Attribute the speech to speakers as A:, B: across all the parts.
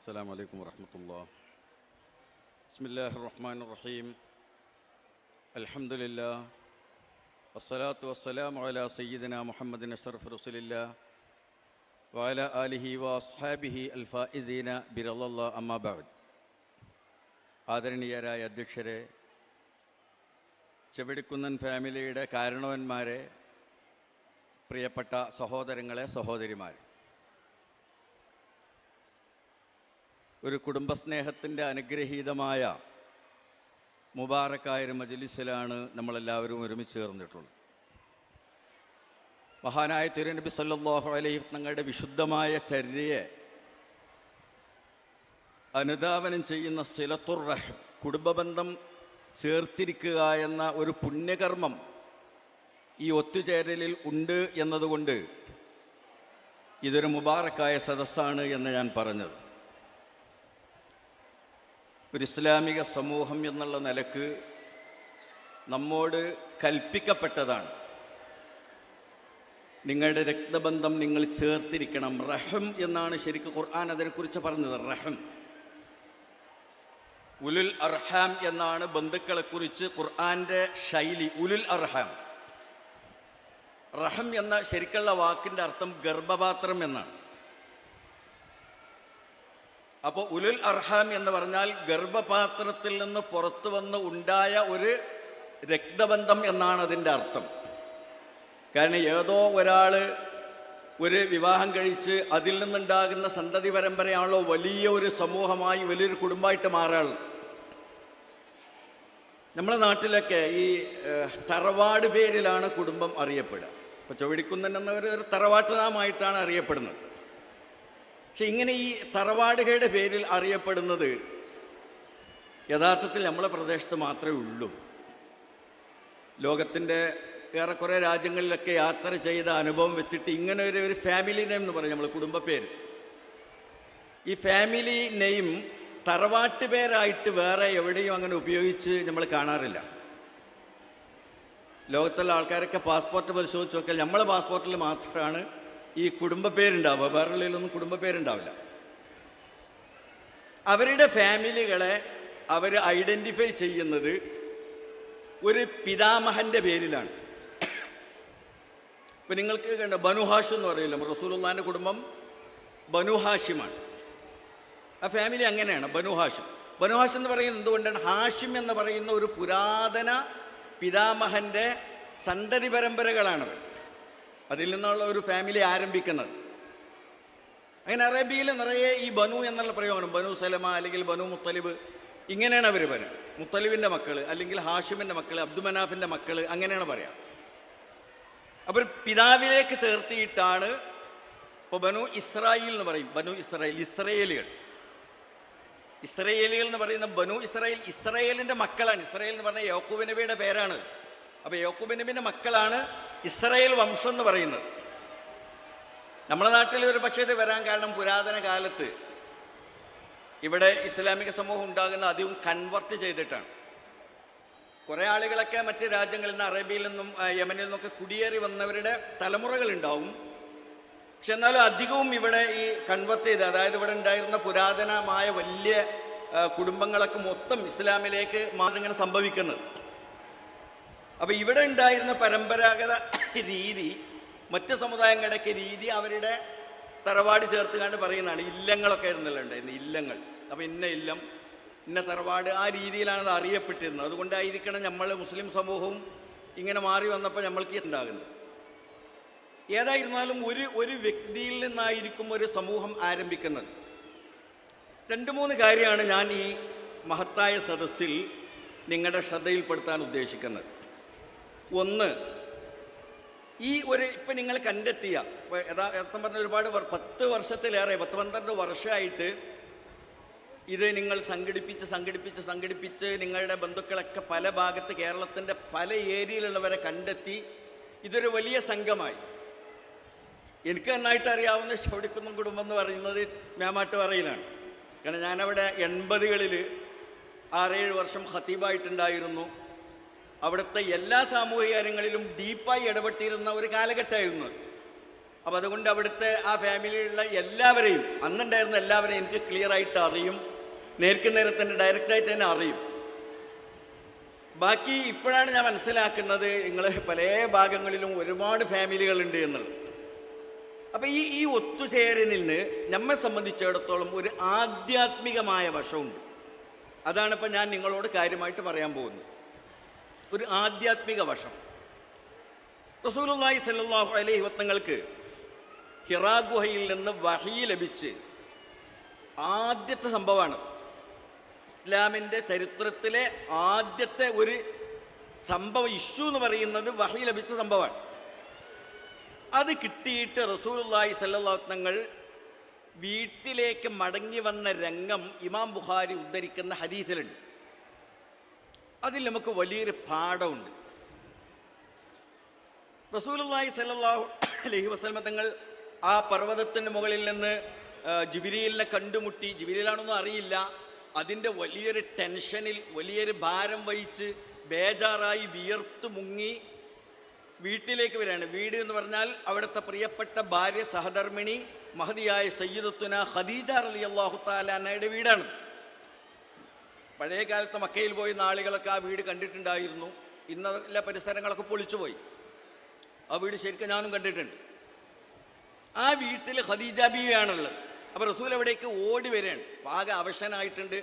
A: السلام عليكم ورحمة الله. بسم الله الرحمن الرحيم. الحمد لله والصلاة والسلام على سيدنا محمد أشرف رسول الله وعلى آله وأصحابه الفائزين برضا الله أما بعد. ആദരണീയരായ അധ്യക്ഷരെ, ചെവിടിക്കുന്നൻ ഫാമിലിയുടെ കാരണവന്മാരെ, പ്രിയപ്പെട്ട സഹോദരങ്ങളെ, സഹോദരിമാരെ, ഒരു കുടുംബസ്നേഹത്തിൻ്റെ അനുഗ്രഹീതമായ മുബാറക്കായൊരു മജ്ലിസിലാണ് നമ്മളെല്ലാവരും ഒരുമിച്ച് ചേർന്നിട്ടുള്ളത്. മഹാനായ തിരുനബി സല്ലല്ലാഹു അലൈഹി തങ്ങളുടെ വിശുദ്ധമായ ചര്യയെ അനുധാവനം ചെയ്യുന്ന സിലത്തുർ റഹ്ം, കുടുംബബന്ധം ചേർത്തിരിക്കുക എന്ന ഒരു പുണ്യകർമ്മം ഈ ഒത്തുചേരലിൽ ഉണ്ട് എന്നതുകൊണ്ട് ഇതൊരു മുബാറക്കായ സദസ്സാണ് എന്ന് ഞാൻ പറഞ്ഞത്. ഒരു ഇസ്ലാമിക സമൂഹം എന്നുള്ള നിലക്ക് നമ്മോട് കൽപ്പിക്കപ്പെട്ടതാണ്, നിങ്ങളുടെ രക്തബന്ധം നിങ്ങൾ ചേർത്തിരിക്കണം. റഹം എന്നാണ് ശരിക്കും ഖുർആൻ അതിനെക്കുറിച്ച് പറഞ്ഞത്. റഹം, ഉലുൽ അർഹാം എന്നാണ് ബന്ധുക്കളെക്കുറിച്ച് ഖുർആൻ്റെ ശൈലി. ഉലുൽ അർഹാം, റഹം എന്ന ശരിക്കുള്ള വാക്കിൻ്റെ അർത്ഥം ഗർഭപാത്രം എന്നാണ്. അപ്പോൾ ഉലുൽ അർഹാം എന്ന് പറഞ്ഞാൽ ഗർഭപാത്രത്തിൽ നിന്ന് പുറത്തു വന്ന് ഉണ്ടായ ഒരു രക്തബന്ധം എന്നാണ് അതിൻ്റെ അർത്ഥം. കാരണം ഏതോ ഒരാൾ ഒരു വിവാഹം കഴിച്ച് അതിൽ നിന്നുണ്ടാകുന്ന സന്തതി പരമ്പരയാണല്ലോ വലിയ ഒരു സമൂഹമായി, വലിയൊരു കുടുംബമായിട്ട് മാറാറുള്ളത്. നമ്മുടെ നാട്ടിലൊക്കെ ഈ തറവാട് പേരിലാണ് കുടുംബം അറിയപ്പെടുക. ഇപ്പോൾ ചുവടിക്കുന്നൻ എന്നൊരു തറവാട്ട് നാമായിട്ടാണ് അറിയപ്പെടുന്നത്. പക്ഷെ ഇങ്ങനെ ഈ തറവാടുകളുടെ പേരിൽ അറിയപ്പെടുന്നത് യഥാർത്ഥത്തിൽ നമ്മളെ പ്രദേശത്ത് മാത്രമേ ഉള്ളൂ. ലോകത്തിൻ്റെ ഏറെക്കുറെ രാജ്യങ്ങളിലൊക്കെ യാത്ര ചെയ്ത അനുഭവം വെച്ചിട്ട് ഇങ്ങനെ ഒരു ഫാമിലി നെയിം എന്ന് പറയും നമ്മൾ, കുടുംബ പേര്. ഈ ഫാമിലി നെയിം തറവാട്ട് പേരായിട്ട് വേറെ എവിടെയും അങ്ങനെ ഉപയോഗിച്ച് നമ്മൾ കാണാറില്ല. ലോകത്തുള്ള ആൾക്കാരൊക്കെ പാസ്പോർട്ട് പരിശോധിച്ച് നോക്കിയാൽ നമ്മളെ പാസ്പോർട്ടിൽ മാത്രമാണ് ഈ കുടുംബ പേരുണ്ടാവുക, വേറെയുള്ളതിലൊന്നും കുടുംബ പേരുണ്ടാവില്ല. അവരുടെ ഫാമിലികളെ അവർ ഐഡൻറ്റിഫൈ ചെയ്യുന്നത് ഒരു പിതാമഹൻ്റെ പേരിലാണ്. ഇപ്പം നിങ്ങൾക്ക് കണ്ട ബനു ഹാഷിം എന്ന് പറയില്ല, റസൂലുള്ളാഹിൻ്റെ കുടുംബം ബനു ഹാഷിമാണ്. ആ ഫാമിലി അങ്ങനെയാണ്, ബനു ഹാഷിം. ബനു ഹാഷിം എന്ന് പറയുന്നത് എന്തുകൊണ്ടാണ്? ഹാഷിം എന്ന് പറയുന്ന ഒരു പുരാതന പിതാമഹൻ്റെ സന്തതി പരമ്പരകളാണവർ. അതിൽ നിന്നുള്ള ഒരു ഫാമിലി ആരംഭിക്കുന്നത്. അങ്ങനെ അറബിയിൽ നിറയെ ഈ ബനു എന്നുള്ള പ്രയോഗമാണ്. ബനു സലമ അല്ലെങ്കിൽ ബനു മുത്തലിബ്, ഇങ്ങനെയാണ് അവർ പറയുക. മുത്തലിബിൻ്റെ മക്കൾ അല്ലെങ്കിൽ ഹാഷിമിൻ്റെ മക്കൾ, അബ്ദുമനാഫിൻ്റെ മക്കൾ, അങ്ങനെയാണ് പറയാം. അപ്പോൾ പിതാവിലേക്ക് ചേർത്തിയിട്ടാണ് ഇപ്പോൾ ബനു ഇസ്രായേൽ എന്ന് പറയും. ബനു ഇസ്രായേൽ, ഇസ്രയേലികൾ. ഇസ്രയേലികൾ എന്ന് പറയുന്ന ബനു ഇസ്രായേൽ ഇസ്രയേലിൻ്റെ മക്കളാണ്. ഇസ്രായേൽ എന്ന് പറഞ്ഞാൽ യാക്കൂബ് നബിയുടെ പേരാണ്. അപ്പോൾ യാക്കൂബ് നബിൻ്റെ മക്കളാണ് ഇസ്രായേൽ വംശം എന്ന് പറയുന്നത്. നമ്മുടെ നാട്ടിൽ ഒരു പക്ഷേ ഇത് വരാൻ കാരണം പുരാതന കാലത്ത് ഇവിടെ ഇസ്ലാമിക സമൂഹം ഉണ്ടാകുന്ന അധികം കൺവെർട്ട് ചെയ്തിട്ടാണ്. കുറേ ആളുകളൊക്കെ മറ്റ് രാജ്യങ്ങളിൽ നിന്ന്, അറേബ്യയിൽ നിന്നും യമനിൽ നിന്നൊക്കെ കുടിയേറി വന്നവരുടെ തലമുറകളുണ്ടാവും. പക്ഷെ എന്നാലും അധികവും ഇവിടെ ഈ കൺവെർട്ട് ചെയ്ത്, അതായത് ഇവിടെ ഉണ്ടായിരുന്ന പുരാതനമായ വലിയ കുടുംബങ്ങളൊക്കെ മൊത്തം ഇസ്ലാമിലേക്ക് മാറിങ്ങനെ സംഭവിക്കുന്നത്. അപ്പോൾ ഇവിടെ ഉണ്ടായിരുന്ന പരമ്പരാഗത രീതി, മറ്റ് സമുദായങ്ങളുടെയൊക്കെ രീതി അവരുടെ തറവാട് ചേർത്ത് കണ്ട് പറയുന്നതാണ്. ഇല്ലങ്ങളൊക്കെ ആയിരുന്നല്ലോ ഉണ്ടായിരുന്നത്, ഇല്ലങ്ങൾ. അപ്പോൾ ഇന്ന ഇല്ലം, ഇന്ന തറവാട്, ആ രീതിയിലാണ് അത് അറിയപ്പെട്ടിരുന്നത്. അതുകൊണ്ടായിരിക്കണം നമ്മൾ മുസ്ലിം സമൂഹവും ഇങ്ങനെ മാറി വന്നപ്പോൾ നമ്മൾക്ക് ഉണ്ടാകുന്നത്. ഏതായിരുന്നാലും ഒരു വ്യക്തിയിൽ നിന്നായിരിക്കും ഒരു സമൂഹം ആരംഭിക്കുന്നത്. 2-3 കാര്യമാണ് ഞാൻ ഈ മഹത്തായ സദസ്സിൽ നിങ്ങളുടെ ശ്രദ്ധയിൽപ്പെടുത്താൻ ഉദ്ദേശിക്കുന്നത്. ഒന്ന്, ഈ ഇപ്പം നിങ്ങൾ കണ്ടെത്തിയ, യഥാർത്ഥം പറഞ്ഞ ഒരുപാട് 10 വർഷത്തിലേറെ, 10-12 വർഷമായിട്ട് ഇത് നിങ്ങൾ സംഘടിപ്പിച്ച് നിങ്ങളുടെ ബന്ധുക്കളൊക്കെ പല ഭാഗത്ത്, കേരളത്തിൻ്റെ പല ഏരിയയിലുള്ളവരെ കണ്ടെത്തി ഇതൊരു വലിയ സംഘമായി. എനിക്ക് നന്നായിട്ട് അറിയാവുന്ന ചുവടിക്കുന്നൻ കുടുംബം എന്ന് പറയുന്നത് മേമാട്ടുപാറയിലാണ്. കാരണം ഞാനവിടെ 80കളിൽ 6-7 വർഷം ഖത്തീബായിട്ടുണ്ടായിരുന്നു. അവിടുത്തെ എല്ലാ സാമൂഹിക കാര്യങ്ങളിലും ഡീപ്പായി ഇടപെട്ടിരുന്ന ഒരു കാലഘട്ടമായിരുന്നു. അപ്പോൾ അതുകൊണ്ട് അവിടുത്തെ ആ ഫാമിലിയിലുള്ള എല്ലാവരെയും, അന്നുണ്ടായിരുന്ന എല്ലാവരെയും എനിക്ക് ക്ലിയർ ആയിട്ട് അറിയും, നേർക്ക് നേരെ തന്നെ ഡയറക്റ്റായിട്ട് തന്നെ അറിയും. ബാക്കി ഇപ്പോഴാണ് ഞാൻ മനസ്സിലാക്കുന്നത് നിങ്ങൾ പല ഭാഗങ്ങളിലും ഒരുപാട് ഫാമിലികളുണ്ട് എന്നുള്ളത്. അപ്പം ഈ ഒത്തുചേരലിന് നമ്മെ സംബന്ധിച്ചിടത്തോളം ഒരു ആധ്യാത്മികമായ വശമുണ്ട്. അതാണിപ്പോൾ ഞാൻ നിങ്ങളോട് കാര്യമായിട്ട് പറയാൻ പോകുന്നത്. ഒരു ആധ്യാത്മിക വശം. റസൂലുള്ളാഹി സ്വല്ലല്ലാഹു അലൈഹി വസല്ലമക്ക് ഹിറാ ഗുഹയിൽ നിന്ന് വഹി ലഭിച്ച് ആദ്യത്തെ സംഭവമാണ്. ഇസ്ലാമിൻ്റെ ചരിത്രത്തിലെ ആദ്യത്തെ ഒരു സംഭവം, ഇഷ്യൂ എന്ന് പറയുന്നത് വഹി ലഭിച്ച സംഭവമാണ്. അത് കിട്ടിയിട്ട് റസൂലുള്ളാഹി സ്വല്ലല്ലാഹു അലൈഹി വസല്ലം വീട്ടിലേക്ക് മടങ്ങി വന്ന രംഗം ഇമാം ബുഖാരി ഉദ്ധരിക്കുന്ന ഹദീസിലുണ്ട്. അതിൽ നമുക്ക് വലിയൊരു പാഠമുണ്ട്. റസൂലുള്ളാഹി സ്വല്ലല്ലാഹു അലൈഹി വസല്ലം തങ്ങൾ ആ പർവ്വതത്തിൻ്റെ മുകളിൽ നിന്ന് ജിബ്രീലിനെ കണ്ടുമുട്ടി. ജിബ്രീലാണെന്നൊന്നും അറിയില്ല. അതിൻ്റെ വലിയൊരു ടെൻഷനിൽ, വലിയൊരു ഭാരം വഹിച്ച് ബേജാറായി വിയർത്ത് മുങ്ങി വീട്ടിലേക്ക് വരികയാണ്. വീട് എന്ന് പറഞ്ഞാൽ അവിടുത്തെ പ്രിയപ്പെട്ട ഭാര്യ സഹധർമ്മിണി മഹദിയായ സയ്യിദത്തുന ഖദീജ റളിയല്ലാഹു തആല അൻഹയുടെ വീടാണ്. പഴയ കാലത്ത് മക്കയിൽ പോയി ആളുകളൊക്കെ ആ വീട് കണ്ടിട്ടുണ്ടായിരുന്നു. ഇന്നല്ല പരിസരങ്ങളൊക്കെ പൊളിച്ചുപോയി. ആ വീട് ശരിക്കും ഞാനും കണ്ടിട്ടുണ്ട്. ആ വീട്ടിൽ ഖദീജ ബീവിയാണുള്ളത്. അപ്പോൾ റസൂൽ അവിടേക്ക് ഓടി വരികയാണ്. ആകെ അവശനായിട്ടുണ്ട്,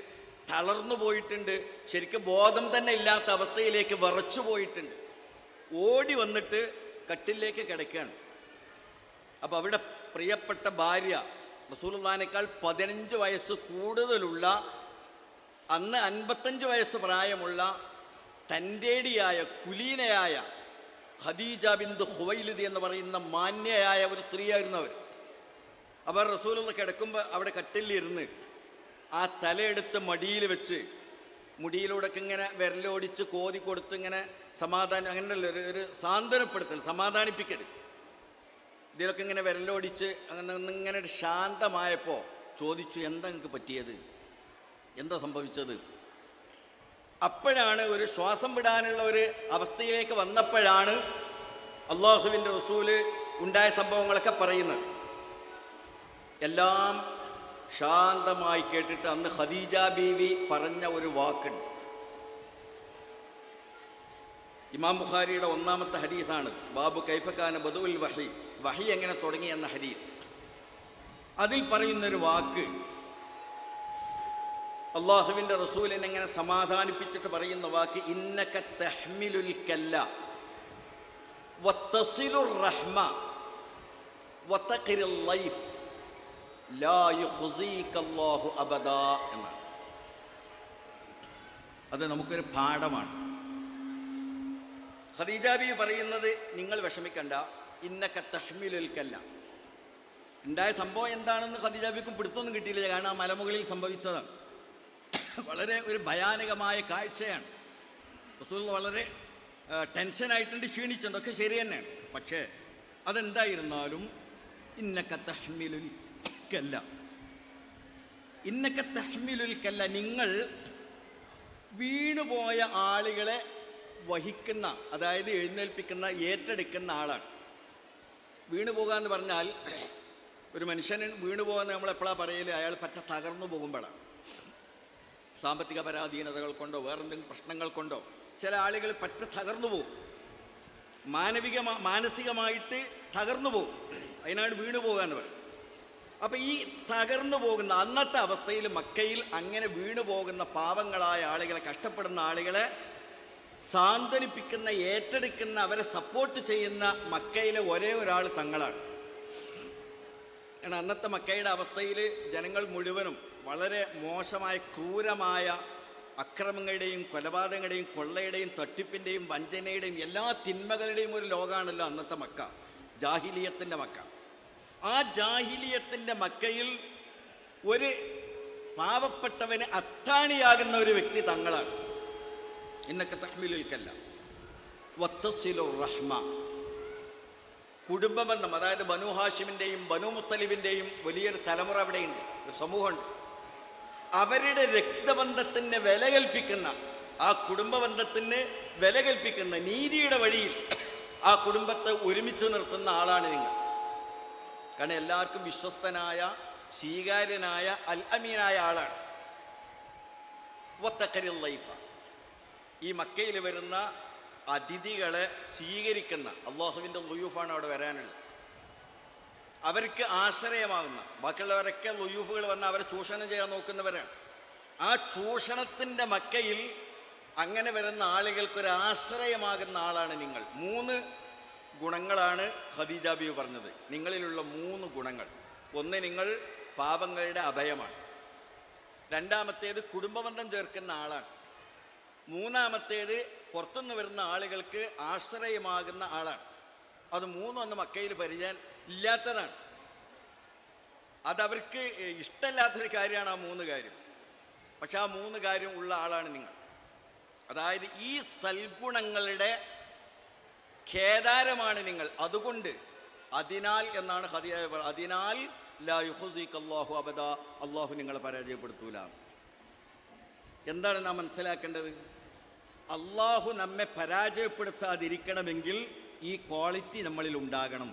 A: തളർന്നു പോയിട്ടുണ്ട്, ശരിക്കും ബോധം തന്നെ ഇല്ലാത്ത അവസ്ഥയിലേക്ക് വിറച്ചു പോയിട്ടുണ്ട്. ഓടി വന്നിട്ട് കട്ടിലേക്ക് കിടക്കുകയാണ്. അപ്പോൾ അവിടെ പ്രിയപ്പെട്ട ഭാര്യ, റസൂലുള്ളാഹിനേക്കാൾ 15 വയസ്സ് കൂടുതലുള്ള, അന്ന് 55 വയസ്സ് പ്രായമുള്ള, തൻ്റേടിയായ കുലീനയായ ഖദീജ ബിന്ത് ഖുവൈലിദ് എന്ന് പറയുന്ന മാന്യയായ ഒരു സ്ത്രീയായിരുന്നു അവർ. അവർ റസൂലുള്ള കിടക്കുമ്പോൾ അവിടെ കട്ടിലിരുന്ന് ആ തലയെടുത്ത് മടിയിൽ വെച്ച് മുടിയിലൂടെയൊക്കെ ഇങ്ങനെ വിരലോടിച്ച് കോതി കൊടുത്ത് ഇങ്ങനെ സമാധാനം, അങ്ങനെയുള്ള ഒരു സാന്ത്വനപ്പെടുത്തൽ, സമാധാനിപ്പിക്കൽ, ഇതിലൊക്കെ ഇങ്ങനെ വിരലോടിച്ച് ഇങ്ങനെ ശാന്തമായപ്പോൾ ചോദിച്ചു, എന്താ നിങ്ങൾക്ക് പറ്റിയത്, എന്താ സംഭവിച്ചത്? അപ്പോഴാണ് ഒരു ശ്വാസം വിടാനുള്ള ഒരു അവസ്ഥയിലേക്ക് വന്നപ്പോഴാണ് അള്ളാഹുവിൻ്റെ റസൂല് ഉണ്ടായ സംഭവങ്ങളൊക്കെ പറയുന്നത്. എല്ലാം ശാന്തമായി കേട്ടിട്ട് അന്ന് ഖദീജ ബീവി പറഞ്ഞ ഒരു വാക്കുണ്ട്. ഇമാം ബുഖാരിയുടെ 1-ാമത്തെ ഹദീസാണ്. ബാബു കൈഫക്കാന ബദുൽ വഹി, വഹി എങ്ങനെ തുടങ്ങി എന്ന ഹദീസ്. അതിൽ പറയുന്നൊരു വാക്ക്, അള്ളാഹുവിൻ്റെ റസൂലിനെ എങ്ങനെ സമാധാനിപ്പിച്ചിട്ട് പറയുന്ന വാക്ക്, ഇന്നക തഹ്മിലുൽ കല്ല വതസിലുർ റഹ്മ വതഖിറുൽ ലൈഫ് ലാ യുഖ്സീകല്ലാഹു അബദാ എന്നാണ്. അത് നമുക്കൊരു പാഠമാണ്. ഖദീജ ബീവി പറയുന്നത്, നിങ്ങൾ വിഷമിക്കണ്ട, ഇന്നക തഹ്മിലുൽ കല്ല. ഉണ്ടായ സംഭവം എന്താണെന്ന് ഖദീജ ബീവിക്കും പിടുത്തൊന്നും കിട്ടിയില്ല. കാരണം ആ മലമുകളിൽ സംഭവിച്ചതാണ്. വളരെ ഒരു ഭയാനകമായ കാഴ്ചയാണ്. റസൂൽ വളരെ ടെൻഷനായിട്ടുണ്ട്, ക്ഷീണിച്ചിട്ടുണ്ട്, ഒക്കെ ശരി തന്നെയാണ്. പക്ഷേ അതെന്തായിരുന്നാലും ഇന്നക തഹ്മിലുൽ കല്ല, ഇന്നക തഹ്മിലുൽ കല്ല, നിങ്ങൾ വീണുപോയ ആളുകളെ വഹിക്കുന്ന, അതായത് എഴുന്നേൽപ്പിക്കുന്ന, ഏറ്റെടുക്കുന്ന ആളാണ്. വീണുപോകുക എന്ന് പറഞ്ഞാൽ, ഒരു മനുഷ്യൻ വീണുപോകാന്ന് നമ്മളെപ്പോഴാണ് പറയല്, അയാൾ പറ്റ തകർന്നു പോകുമ്പോഴാണ്. സാമ്പത്തിക പരാധീനതകൾ കൊണ്ടോ വേറെന്തെങ്കിലും പ്രശ്നങ്ങൾ കൊണ്ടോ ചില ആളുകൾ പറ്റ തകർന്നു പോകും, മാനസികമായിട്ട് തകർന്നു പോകും. അതിനാണ് വീണു പോകുക എന്ന് പറയും. അപ്പം ഈ തകർന്നു പോകുന്ന അന്നത്തെ അവസ്ഥയിൽ മക്കയിൽ അങ്ങനെ വീണു പോകുന്ന പാവങ്ങളായ ആളുകളെ, കഷ്ടപ്പെടുന്ന ആളുകളെ സാന്ത്വനിപ്പിക്കുന്ന, ഏറ്റെടുക്കുന്ന, അവരെ സപ്പോർട്ട് ചെയ്യുന്ന മക്കയിലെ ഒരേ ഒരാൾ തങ്ങളാണ്. കാരണം അന്നത്തെ മക്കയുടെ അവസ്ഥയിൽ ജനങ്ങൾ മുഴുവനും വളരെ മോശമായ, ക്രൂരമായ അക്രമങ്ങളുടെയും കൊലപാതകങ്ങളുടെയും കൊള്ളയുടെയും തട്ടിപ്പിൻ്റെയും വഞ്ചനയുടെയും എല്ലാ തിന്മകളുടെയും ഒരു ലോകമാണല്ലോ അന്നത്തെ മക്ക, ജാഹിലിയത്തിൻ്റെ മക്ക. ആ ജാഹിലിയത്തിൻ്റെ മക്കയിൽ ഒരു പാവപ്പെട്ടവന് അത്താണിയാകുന്ന ഒരു വ്യക്തി തങ്ങളാണ്. ഇന്നക തഹ്മിലുൽ കല്ല വത്തസിലുർ റഹ്മ, കുടുംബബന്ധം, അതായത് ബനു ഹാഷിമിൻ്റെയും ബനു മുത്തലിബിൻ്റെയും വലിയൊരു തലമുറ അവിടെയുണ്ട്, ഒരു സമൂഹമുണ്ട്. അവരുടെ രക്തബന്ധത്തിന് വില കൽപ്പിക്കുന്ന, ആ കുടുംബബന്ധത്തിന് വില കൽപ്പിക്കുന്ന, നീതിയുടെ വഴിയിൽ ആ കുടുംബത്തെ ഒരുമിച്ച് നിർത്തുന്ന ആളാണ് നിങ്ങൾ. കാരണം എല്ലാവർക്കും വിശ്വസ്തനായ, സ്വീകാര്യനായ, അൽ അമീനായ ആളാണ്. വത്തഖരിൽ ലൈഫ, ഈ മക്കയിൽ വരുന്ന അതിഥികളെ സ്വീകരിക്കുന്ന അള്ളാഹുവിൻ്റെ ലുയൂഫാണ് അവിടെ വരാനുള്ളത്. അവർക്ക് ആശ്രയമാകുന്ന, ബാക്കിയുള്ളവരൊക്കെ ലുയൂഫുകൾ വന്ന് അവരെ ചൂഷണം ചെയ്യാൻ നോക്കുന്നവരാണ്. ആ ചൂഷണത്തിൻ്റെ മക്കയിൽ അങ്ങനെ വരുന്ന ആളുകൾക്കൊരു ആശ്രയമാകുന്ന ആളാണ് നിങ്ങൾ. 3 ഗുണങ്ങളാണ് ഖദീജ ബീവി പറഞ്ഞത്. നിങ്ങളിലുള്ള 3 ഗുണങ്ങൾ. ഒന്ന്, നിങ്ങൾ പാപങ്ങളുടെ അഭയമാണ്. രണ്ടാമത്തേത്, കുടുംബബന്ധം ചേർക്കുന്ന ആളാണ്. മൂന്നാമത്തേത്, പുറത്തുനിന്ന് വരുന്ന ആളുകൾക്ക് ആശ്രയമാകുന്ന ആളാണ്. അത് 3 അന്ന് മക്കയിൽ പരിചയം ഇല്ലാത്തതാണ്. അതവർക്ക് ഇഷ്ടമില്ലാത്തൊരു കാര്യമാണ് ആ 3 കാര്യം. പക്ഷെ ആ 3 കാര്യം ഉള്ള ആളാണ് നിങ്ങൾ. അതായത് ഈ സൽഗുണങ്ങളുടെ ഖേദാരമാണ് നിങ്ങൾ. അതുകൊണ്ട് അതിനാൽ എന്നാണ് ഖദീജ, അതിനാൽ ലാ യുഖ്സിക അല്ലാഹു അബദ, അള്ളാഹു നിങ്ങളെ പരാജയപ്പെടുത്തൂല. എന്താണ് നാം മനസ്സിലാക്കേണ്ടത്? അള്ളാഹു നമ്മെ പരാജയപ്പെടുത്താതിരിക്കണമെങ്കിൽ ഈ ക്വാളിറ്റി നമ്മളിൽ ഉണ്ടാകണം.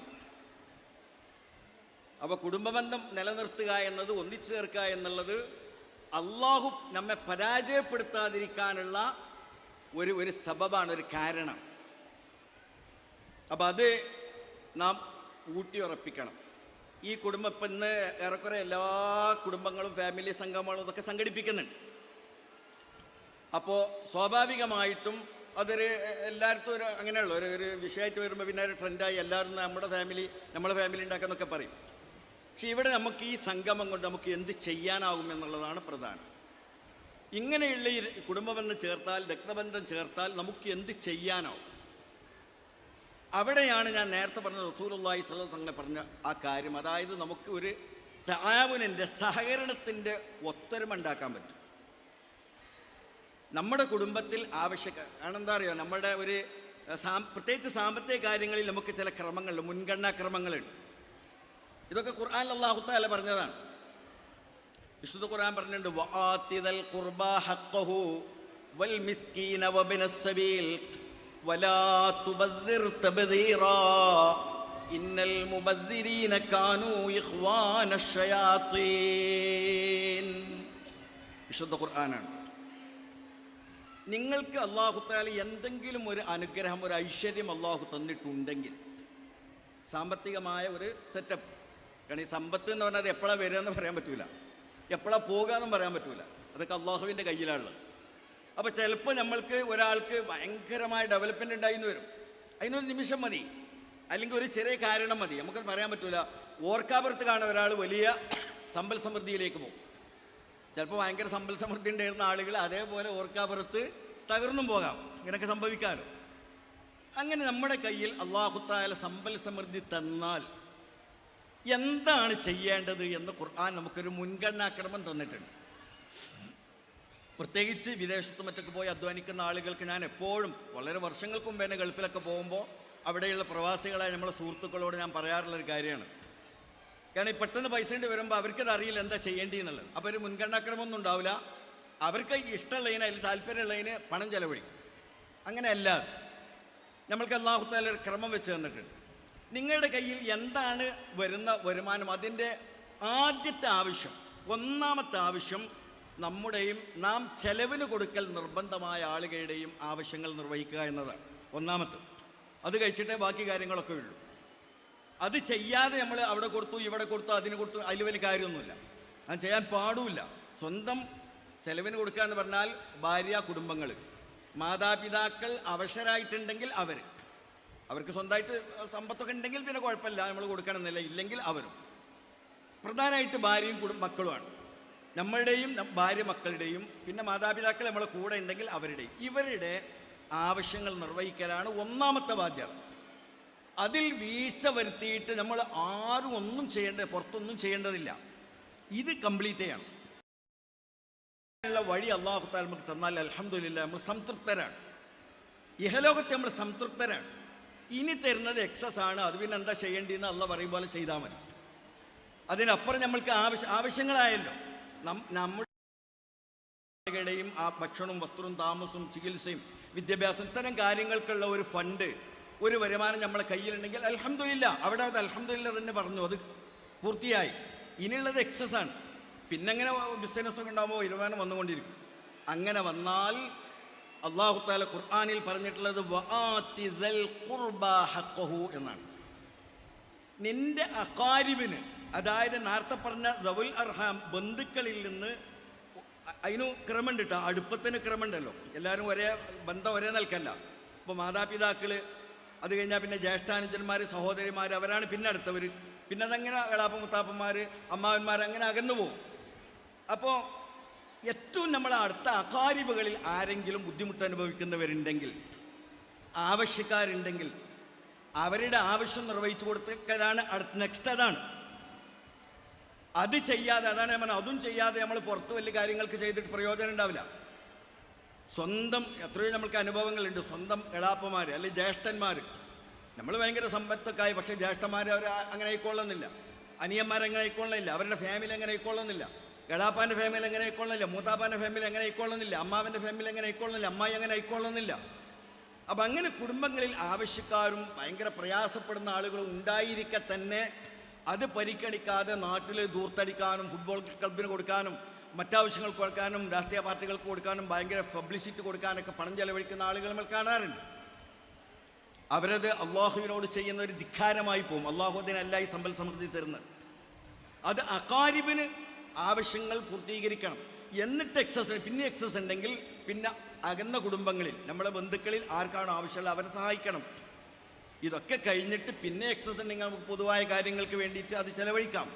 A: അപ്പോൾ കുടുംബബന്ധം നിലനിർത്തുക എന്നത്, ഒന്നിച്ചു ചേർക്കുക എന്നുള്ളത് അള്ളാഹു നമ്മെ പരാജയപ്പെടുത്താതിരിക്കാനുള്ള ഒരു സബബാണ്, ഒരു കാരണം. അപ്പം അത് നാം ഊട്ടിയുറപ്പിക്കണം. ഈ കുടുംബം ഇപ്പം ഇന്ന് ഏറെക്കുറെ എല്ലാ കുടുംബങ്ങളും ഫാമിലി സംഗമങ്ങളും ഇതൊക്കെ സംഘടിപ്പിക്കുന്നുണ്ട്. അപ്പോൾ സ്വാഭാവികമായിട്ടും അതൊരു എല്ലായിടത്തും ഒരു അങ്ങനെയുള്ള ഒരു വിഷയമായിട്ട് വരുമ്പോൾ പിന്നെ ഒരു ട്രെൻഡായി എല്ലാവരും നമ്മളെ ഫാമിലി ഉണ്ടാക്കാന്നൊക്കെ പറയും. പക്ഷെ ഇവിടെ നമുക്ക് ഈ സംഗമം കൊണ്ട് നമുക്ക് എന്ത് ചെയ്യാനാകും എന്നുള്ളതാണ് പ്രധാനം. ഇങ്ങനെയുള്ള ഈ കുടുംബബന്ധം ചേർത്താൽ, രക്തബന്ധം ചേർത്താൽ നമുക്ക് എന്ത് ചെയ്യാനാവും? അവിടെയാണ് ഞാൻ നേരത്തെ പറഞ്ഞ റസൂലുള്ളാഹി സ്വല്ലല്ലാഹു അലൈഹി വസല്ലം പറഞ്ഞ ആ കാര്യം. അതായത് നമുക്ക് ഒരു തആവുനിൻ്റെ, സഹകരണത്തിൻ്റെ ഒത്തൊരുമ ഉണ്ടാക്കാൻ പറ്റും. നമ്മുടെ കുടുംബത്തിൽ കാരണം എന്താ പറയുക, നമ്മുടെ ഒരു പ്രത്യേകിച്ച് സാമ്പത്തിക കാര്യങ്ങളിൽ നമുക്ക് ചില ക്രമങ്ങളുണ്ട്, മുൻഗണനാ ക്രമങ്ങളുണ്ട്. ഇതൊക്കെ ഖുർആനിൽ അല്ലാഹു തആല പറഞ്ഞതാണ്. വിശുദ്ധ ഖുർആൻ പറഞ്ഞിട്ടുണ്ട്, വആതിദൽ ഖുർബാ ഹഖ്ഖഹു വൽ മിസ്കീന വബിനസ് സബീൽ വലാ തുബദ്ദിർ തബ്ദീറാ ഇന്നൽ മുബദ്ദിരീന കാനൂ ഇഖ്വാനശ് ശയാത്തീൻ. വിശുദ്ധ ഖുർആനാണ്. നിങ്ങൾക്ക് അല്ലാഹു തആല എന്തെങ്കിലും ഒരു അനുഗ്രഹം, ഒരു ഐശ്വര്യം അല്ലാഹു തന്നിട്ടുണ്ടെങ്കിൽ, സാമ്പത്തികമായ ഒരു സെറ്റപ്പ്, കാരണം ഈ സമ്പത്ത് എന്ന് പറഞ്ഞാൽ എപ്പോഴാണ് വരിക എന്ന് പറയാൻ പറ്റൂല, എപ്പോഴാണ് പോകുകയെന്നും പറയാൻ പറ്റൂല. അതൊക്കെ അള്ളാഹുവിൻ്റെ കയ്യിലാണുള്ളത്. അപ്പോൾ ചിലപ്പോൾ നമ്മൾക്ക് ഒരാൾക്ക് ഭയങ്കരമായ ഡെവലപ്മെൻ്റ് ഉണ്ടായിന്ന് വരും. അതിനൊരു നിമിഷം മതി, അല്ലെങ്കിൽ ഒരു ചെറിയ കാരണം മതി. നമുക്കത് പറയാൻ പറ്റൂല. ഓർക്കാപുറത്ത് കാണുന്ന ഒരാൾ വലിയ സമ്പൽ സമൃദ്ധിയിലേക്ക് പോകും. ചിലപ്പോൾ ഭയങ്കര സമ്പൽ സമൃദ്ധി ഉണ്ടായിരുന്ന ആളുകൾ അതേപോലെ ഓർക്കാപുറത്ത് തകർന്നും പോകാം. ഇങ്ങനെയൊക്കെ സംഭവിക്കാമല്ലോ. അങ്ങനെ നമ്മുടെ കയ്യിൽ അല്ലാഹു തആല സമ്പൽ സമൃദ്ധി തന്നാൽ എന്താണ് ചെയ്യേണ്ടത് എന്ന് ഖുർആൻ നമുക്കൊരു മുൻഗണനാക്രമം തന്നിട്ടുണ്ട്. പ്രത്യേകിച്ച് വിദേശത്ത് മറ്റൊക്കെ പോയി അധ്വാനിക്കുന്ന ആളുകൾക്ക് ഞാൻ എപ്പോഴും, വളരെ വർഷങ്ങൾക്ക് മുമ്പ് തന്നെ ഗൾഫിലൊക്കെ പോകുമ്പോൾ അവിടെയുള്ള പ്രവാസികളായ നമ്മളെ സുഹൃത്തുക്കളോട് ഞാൻ പറയാറുള്ളൊരു കാര്യമാണ്. കാരണം ഈ പെട്ടെന്ന് പൈസ കൊണ്ട് വരുമ്പോൾ അവർക്കത് അറിയില്ല എന്താ ചെയ്യേണ്ടി എന്നുള്ളത്. അപ്പോൾ ഒരു മുൻഗണനാക്രമമൊന്നും ഉണ്ടാവില്ല. അവർക്ക് ഇഷ്ടമുള്ളതിന്, അതിൽ താല്പര്യമുള്ളതിന് പണം ചെലവഴിക്കും. അങ്ങനെയല്ല, നമ്മൾക്ക് അല്ലാഹു തആല ഒരു ക്രമം വെച്ച് തന്നിട്ടുണ്ട്. നിങ്ങളുടെ കയ്യിൽ എന്താണ് വരുന്ന വരുമാനം, അതിൻ്റെ ആദ്യത്തെ ആവശ്യം, ഒന്നാമത്തെ ആവശ്യം നമ്മുടെയും നാം ചെലവിന് കൊടുക്കൽ നിർബന്ധമായ ആളുകളുടെയും ആവശ്യങ്ങൾ നിർവഹിക്കുക എന്നതാണ് ഒന്നാമത്തെ. അത് കഴിച്ചിട്ടേ ബാക്കി കാര്യങ്ങളൊക്കെ ഉള്ളൂ. അത് ചെയ്യാതെ നമ്മൾ അവിടെ കൊടുത്തു, ഇവിടെ കൊടുത്തു, അതിന് കൊടുത്തു, അതിൽ വലിയ കാര്യമൊന്നുമില്ല. അത് ചെയ്യാൻ പാടില്ല. സ്വന്തം ചെലവിന് കൊടുക്കുക എന്ന് പറഞ്ഞാൽ ഭാര്യ, കുടുംബങ്ങൾ, മാതാപിതാക്കൾ അവശരായിട്ടുണ്ടെങ്കിൽ അവർക്ക് സ്വന്തമായിട്ട് സമ്പത്തൊക്കെ ഉണ്ടെങ്കിൽ പിന്നെ കുഴപ്പമില്ല, നമ്മൾ കൊടുക്കണമെന്നില്ല. ഇല്ലെങ്കിൽ അവരും. പ്രധാനമായിട്ട് ഭാര്യയും മക്കളുമാണ്. നമ്മളുടെയും ഭാര്യ മക്കളുടെയും പിന്നെ മാതാപിതാക്കൾ നമ്മളെ കൂടെ ഉണ്ടെങ്കിൽ അവരുടെയും, ഇവരുടെ ആവശ്യങ്ങൾ നിർവഹിക്കലാണ് ഒന്നാമത്തെ ബാധ്യത. അതിൽ വീഴ്ച വരുത്തിയിട്ട് നമ്മൾ ആരും ഒന്നും പുറത്തൊന്നും ചെയ്യേണ്ടതില്ല. ഇത് കംപ്ലീറ്റ് ചെയ്യണം. വഴി അല്ലാഹു തആല നമുക്ക് തന്നാൽ അൽഹംദുലില്ലാഹ് നമ്മൾ സംതൃപ്തരാണ്. ഇഹലോകത്തെ നമ്മൾ സംതൃപ്തരാണ്. ഇനി തരുന്നത് എക്സസ് ആണ്, അത് പിന്നെ എന്താ ചെയ്യേണ്ടതെന്ന് അള്ളാഹ് പറയും പോലെ ചെയ്താൽ മതി. അതിനപ്പുറം നമ്മൾക്ക് ആവശ്യങ്ങളായല്ലോ. നമ്മുടെയും ആ ഭക്ഷണവും വസ്ത്രവും താമസവും ചികിത്സയും വിദ്യാഭ്യാസം ഇത്തരം കാര്യങ്ങൾക്കുള്ള ഒരു ഫണ്ട്, ഒരു വരുമാനം നമ്മളെ കയ്യിലുണ്ടെങ്കിൽ അൽഹംദുലില്ലാഹ്, അവിടെ അത് അൽഹംദുലില്ലാഹ് തന്നെ പറഞ്ഞു. അത് പൂർത്തിയായി. ഇനിയുള്ളത് എക്സസ് ആണ്. പിന്നെ അങ്ങനെ ബിസിനസ്സൊക്കെ ഉണ്ടാകുമ്പോൾ വരുമാനം വന്നുകൊണ്ടിരിക്കും. അങ്ങനെ വന്നാൽ അല്ലാഹു തആല ഖുർആനിൽ പറഞ്ഞിട്ടുള്ളത് വആതി ദൽ ഖുർബാ ഹഖ്ഖഹു എന്നാണ്. നിന്റെ അഖാരിബിന്, അതായത് നേരത്തെ പറഞ്ഞ ദവുൽ അർഹാം ബന്ധുക്കളിൽ നിന്ന്, അതിന് ക്രമമുണ്ട് കേട്ടോ, അടുപ്പത്തിന് ക്രമമുണ്ടല്ലോ, എല്ലാവരും ഒരേ ബന്ധം ഒരേ നിൽക്കല്ല. ഇപ്പോൾ മാതാപിതാക്കൾ, അത് കഴിഞ്ഞാൽ പിന്നെ ജ്യേഷ്ഠാനുജന്മാർ, സഹോദരിമാർ, അവരാണ് പിന്നെ അടുത്തവർ. പിന്നെ അതങ്ങനെ എളാപ്പ മുത്താപ്പന്മാർ, അമ്മാവന്മാർ, അങ്ങനെ അകന്നു പോകും. അപ്പോൾ ഏറ്റവും നമ്മളെ അടുത്ത അഖാരിബുകളിൽ ആരെങ്കിലും ബുദ്ധിമുട്ട് അനുഭവിക്കുന്നവരുണ്ടെങ്കിൽ, ആവശ്യക്കാരുണ്ടെങ്കിൽ, അവരുടെ ആവശ്യം നിർവഹിച്ചു കൊടുത്തതാണ് നെക്സ്റ്റ്. അതാണ് അത് ചെയ്യാതെ, അതാണ് ഞാൻ പറഞ്ഞത്, അതും ചെയ്യാതെ നമ്മൾ പുറത്ത് വലിയ കാര്യങ്ങൾക്ക് ചെയ്തിട്ട് പ്രയോജനം ഉണ്ടാവില്ല. സ്വന്തം എത്രയോ നമ്മൾക്ക് അനുഭവങ്ങളുണ്ട്. സ്വന്തം എളാപ്പന്മാർ അല്ലെങ്കിൽ ജ്യേഷ്ഠന്മാർ, നമ്മൾ ഭയങ്കര സമ്പത്തൊക്കെ ആയി, പക്ഷേ ജ്യേഷ്ഠന്മാർ അവർ അങ്ങനെ ആയിക്കൊള്ളുന്നില്ല, അനിയന്മാരങ്ങനെ ആയിക്കൊള്ളുന്നില്ല, അവരുടെ ഫാമിലി അങ്ങനെ ആയിക്കൊള്ളുന്നില്ല, എളാപ്പാൻ്റെ ഫാമിലി എങ്ങനെ ആയിക്കൊള്ളുന്നില്ല, മൂത്താപ്പാൻ്റെ ഫാമിലി എങ്ങനെ ആയിക്കൊള്ളുന്നില്ല, അമ്മാവൻ്റെ ഫാമിലി എങ്ങനെ ആയിക്കൊള്ളുന്നില്ല, അമ്മായി അങ്ങനെ ആയിക്കൊള്ളുന്നില്ല. അപ്പം അങ്ങനെ കുടുംബങ്ങളിൽ ആവശ്യക്കാരും ഭയങ്കര പ്രയാസപ്പെടുന്ന ആളുകളും ഉണ്ടായിരിക്കെ തന്നെ അത് പരിഗണിക്കാതെ നാട്ടിൽ ദൂർത്തടിക്കാനും ഫുട്ബോൾ ക്ലബിന് കൊടുക്കാനും മറ്റാവശ്യങ്ങൾക്ക് കൊടുക്കാനും രാഷ്ട്രീയ പാർട്ടികൾക്ക് കൊടുക്കാനും ഭയങ്കര പബ്ലിസിറ്റി കൊടുക്കാനൊക്കെ പണം ചെലവഴിക്കുന്ന ആളുകൾ നമ്മൾ കാണാറുണ്ട്. അവരത് അള്ളാഹുവിനോട് ചെയ്യുന്ന ഒരു ധിക്കാരമായി പോകും. അള്ളാഹു അതിനല്ല ഈ സമ്പൽ സമൃദ്ധി തരുന്നത്. അത് അഖാരിബിന് ആവശ്യങ്ങൾ പൂർത്തീകരിക്കണം. എന്നിട്ട് എക്സസ്, പിന്നെ എക്സസ് ഉണ്ടെങ്കിൽ പിന്നെ അകന്ന കുടുംബങ്ങളിൽ, നമ്മളെ ബന്ധുക്കളിൽ ആർക്കാണോ ആവശ്യമുള്ള അവരെ സഹായിക്കണം. ഇതൊക്കെ കഴിഞ്ഞിട്ട് പിന്നെ എക്സസ് ഉണ്ടെങ്കിൽ നമുക്ക് പൊതുവായ കാര്യങ്ങൾക്ക് വേണ്ടിയിട്ട് അത് ചെലവഴിക്കാം.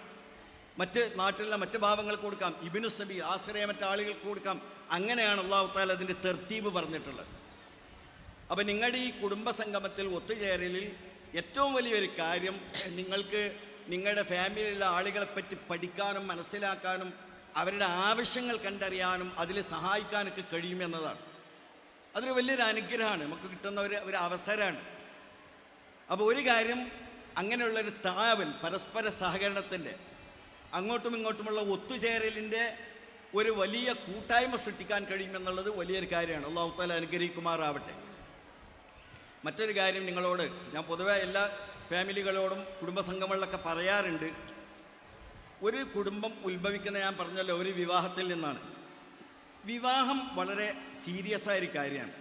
A: മറ്റ് നാട്ടിലുള്ള മറ്റ് ഭാവങ്ങൾക്ക് കൊടുക്കാം, ഇബ്നു സബി ആശ്രയ മറ്റാളുകൾക്ക് കൊടുക്കാം. അങ്ങനെയാണ് അല്ലാഹു തആല അതിൻ്റെ തർത്തീബ് പറഞ്ഞിട്ടുള്ളത്. അപ്പം നിങ്ങളുടെ ഈ കുടുംബസംഗമത്തിൽ ഒത്തുചേരലിൽ ഏറ്റവും വലിയൊരു കാര്യം, നിങ്ങൾക്ക് നിങ്ങളുടെ ഫാമിലിയിലുള്ള ആളുകളെപ്പറ്റി പഠിക്കാനും മനസ്സിലാക്കാനും അവരുടെ ആവശ്യങ്ങൾ കണ്ടറിയാനും അതിൽ സഹായിക്കാനൊക്കെ കഴിയുമെന്നതാണ്. അതൊരു വലിയൊരു അനുഗ്രഹമാണ്, നമുക്ക് കിട്ടുന്ന ഒരു അവസരമാണ്. അപ്പോൾ ഒരു കാര്യം, അങ്ങനെയുള്ളൊരു താവൽ, പരസ്പര സഹകരണത്തിൻ്റെ, അങ്ങോട്ടും ഇങ്ങോട്ടുമുള്ള ഒത്തുചേരലിൻ്റെ ഒരു വലിയ കൂട്ടായ്മ സൃഷ്ടിക്കാൻ കഴിയുമെന്നുള്ളത് വലിയൊരു കാര്യമാണ്. അല്ലാഹു തആല അനുഗ്രഹിക്കുമാറാവട്ടെ. മറ്റൊരു കാര്യം നിങ്ങളോട് ഞാൻ പൊതുവെ എല്ലാ ഫാമിലികളോടും കുടുംബസംഗമങ്ങളിലൊക്കെ പറയാറുണ്ട്. ഒരു കുടുംബം ഉത്ഭവിക്കുന്ന, ഞാൻ പറഞ്ഞല്ലോ, ഒരു വിവാഹത്തിൽ നിന്നാണ്. വിവാഹം വളരെ സീരിയസ് ആയൊരു കാര്യമാണ്.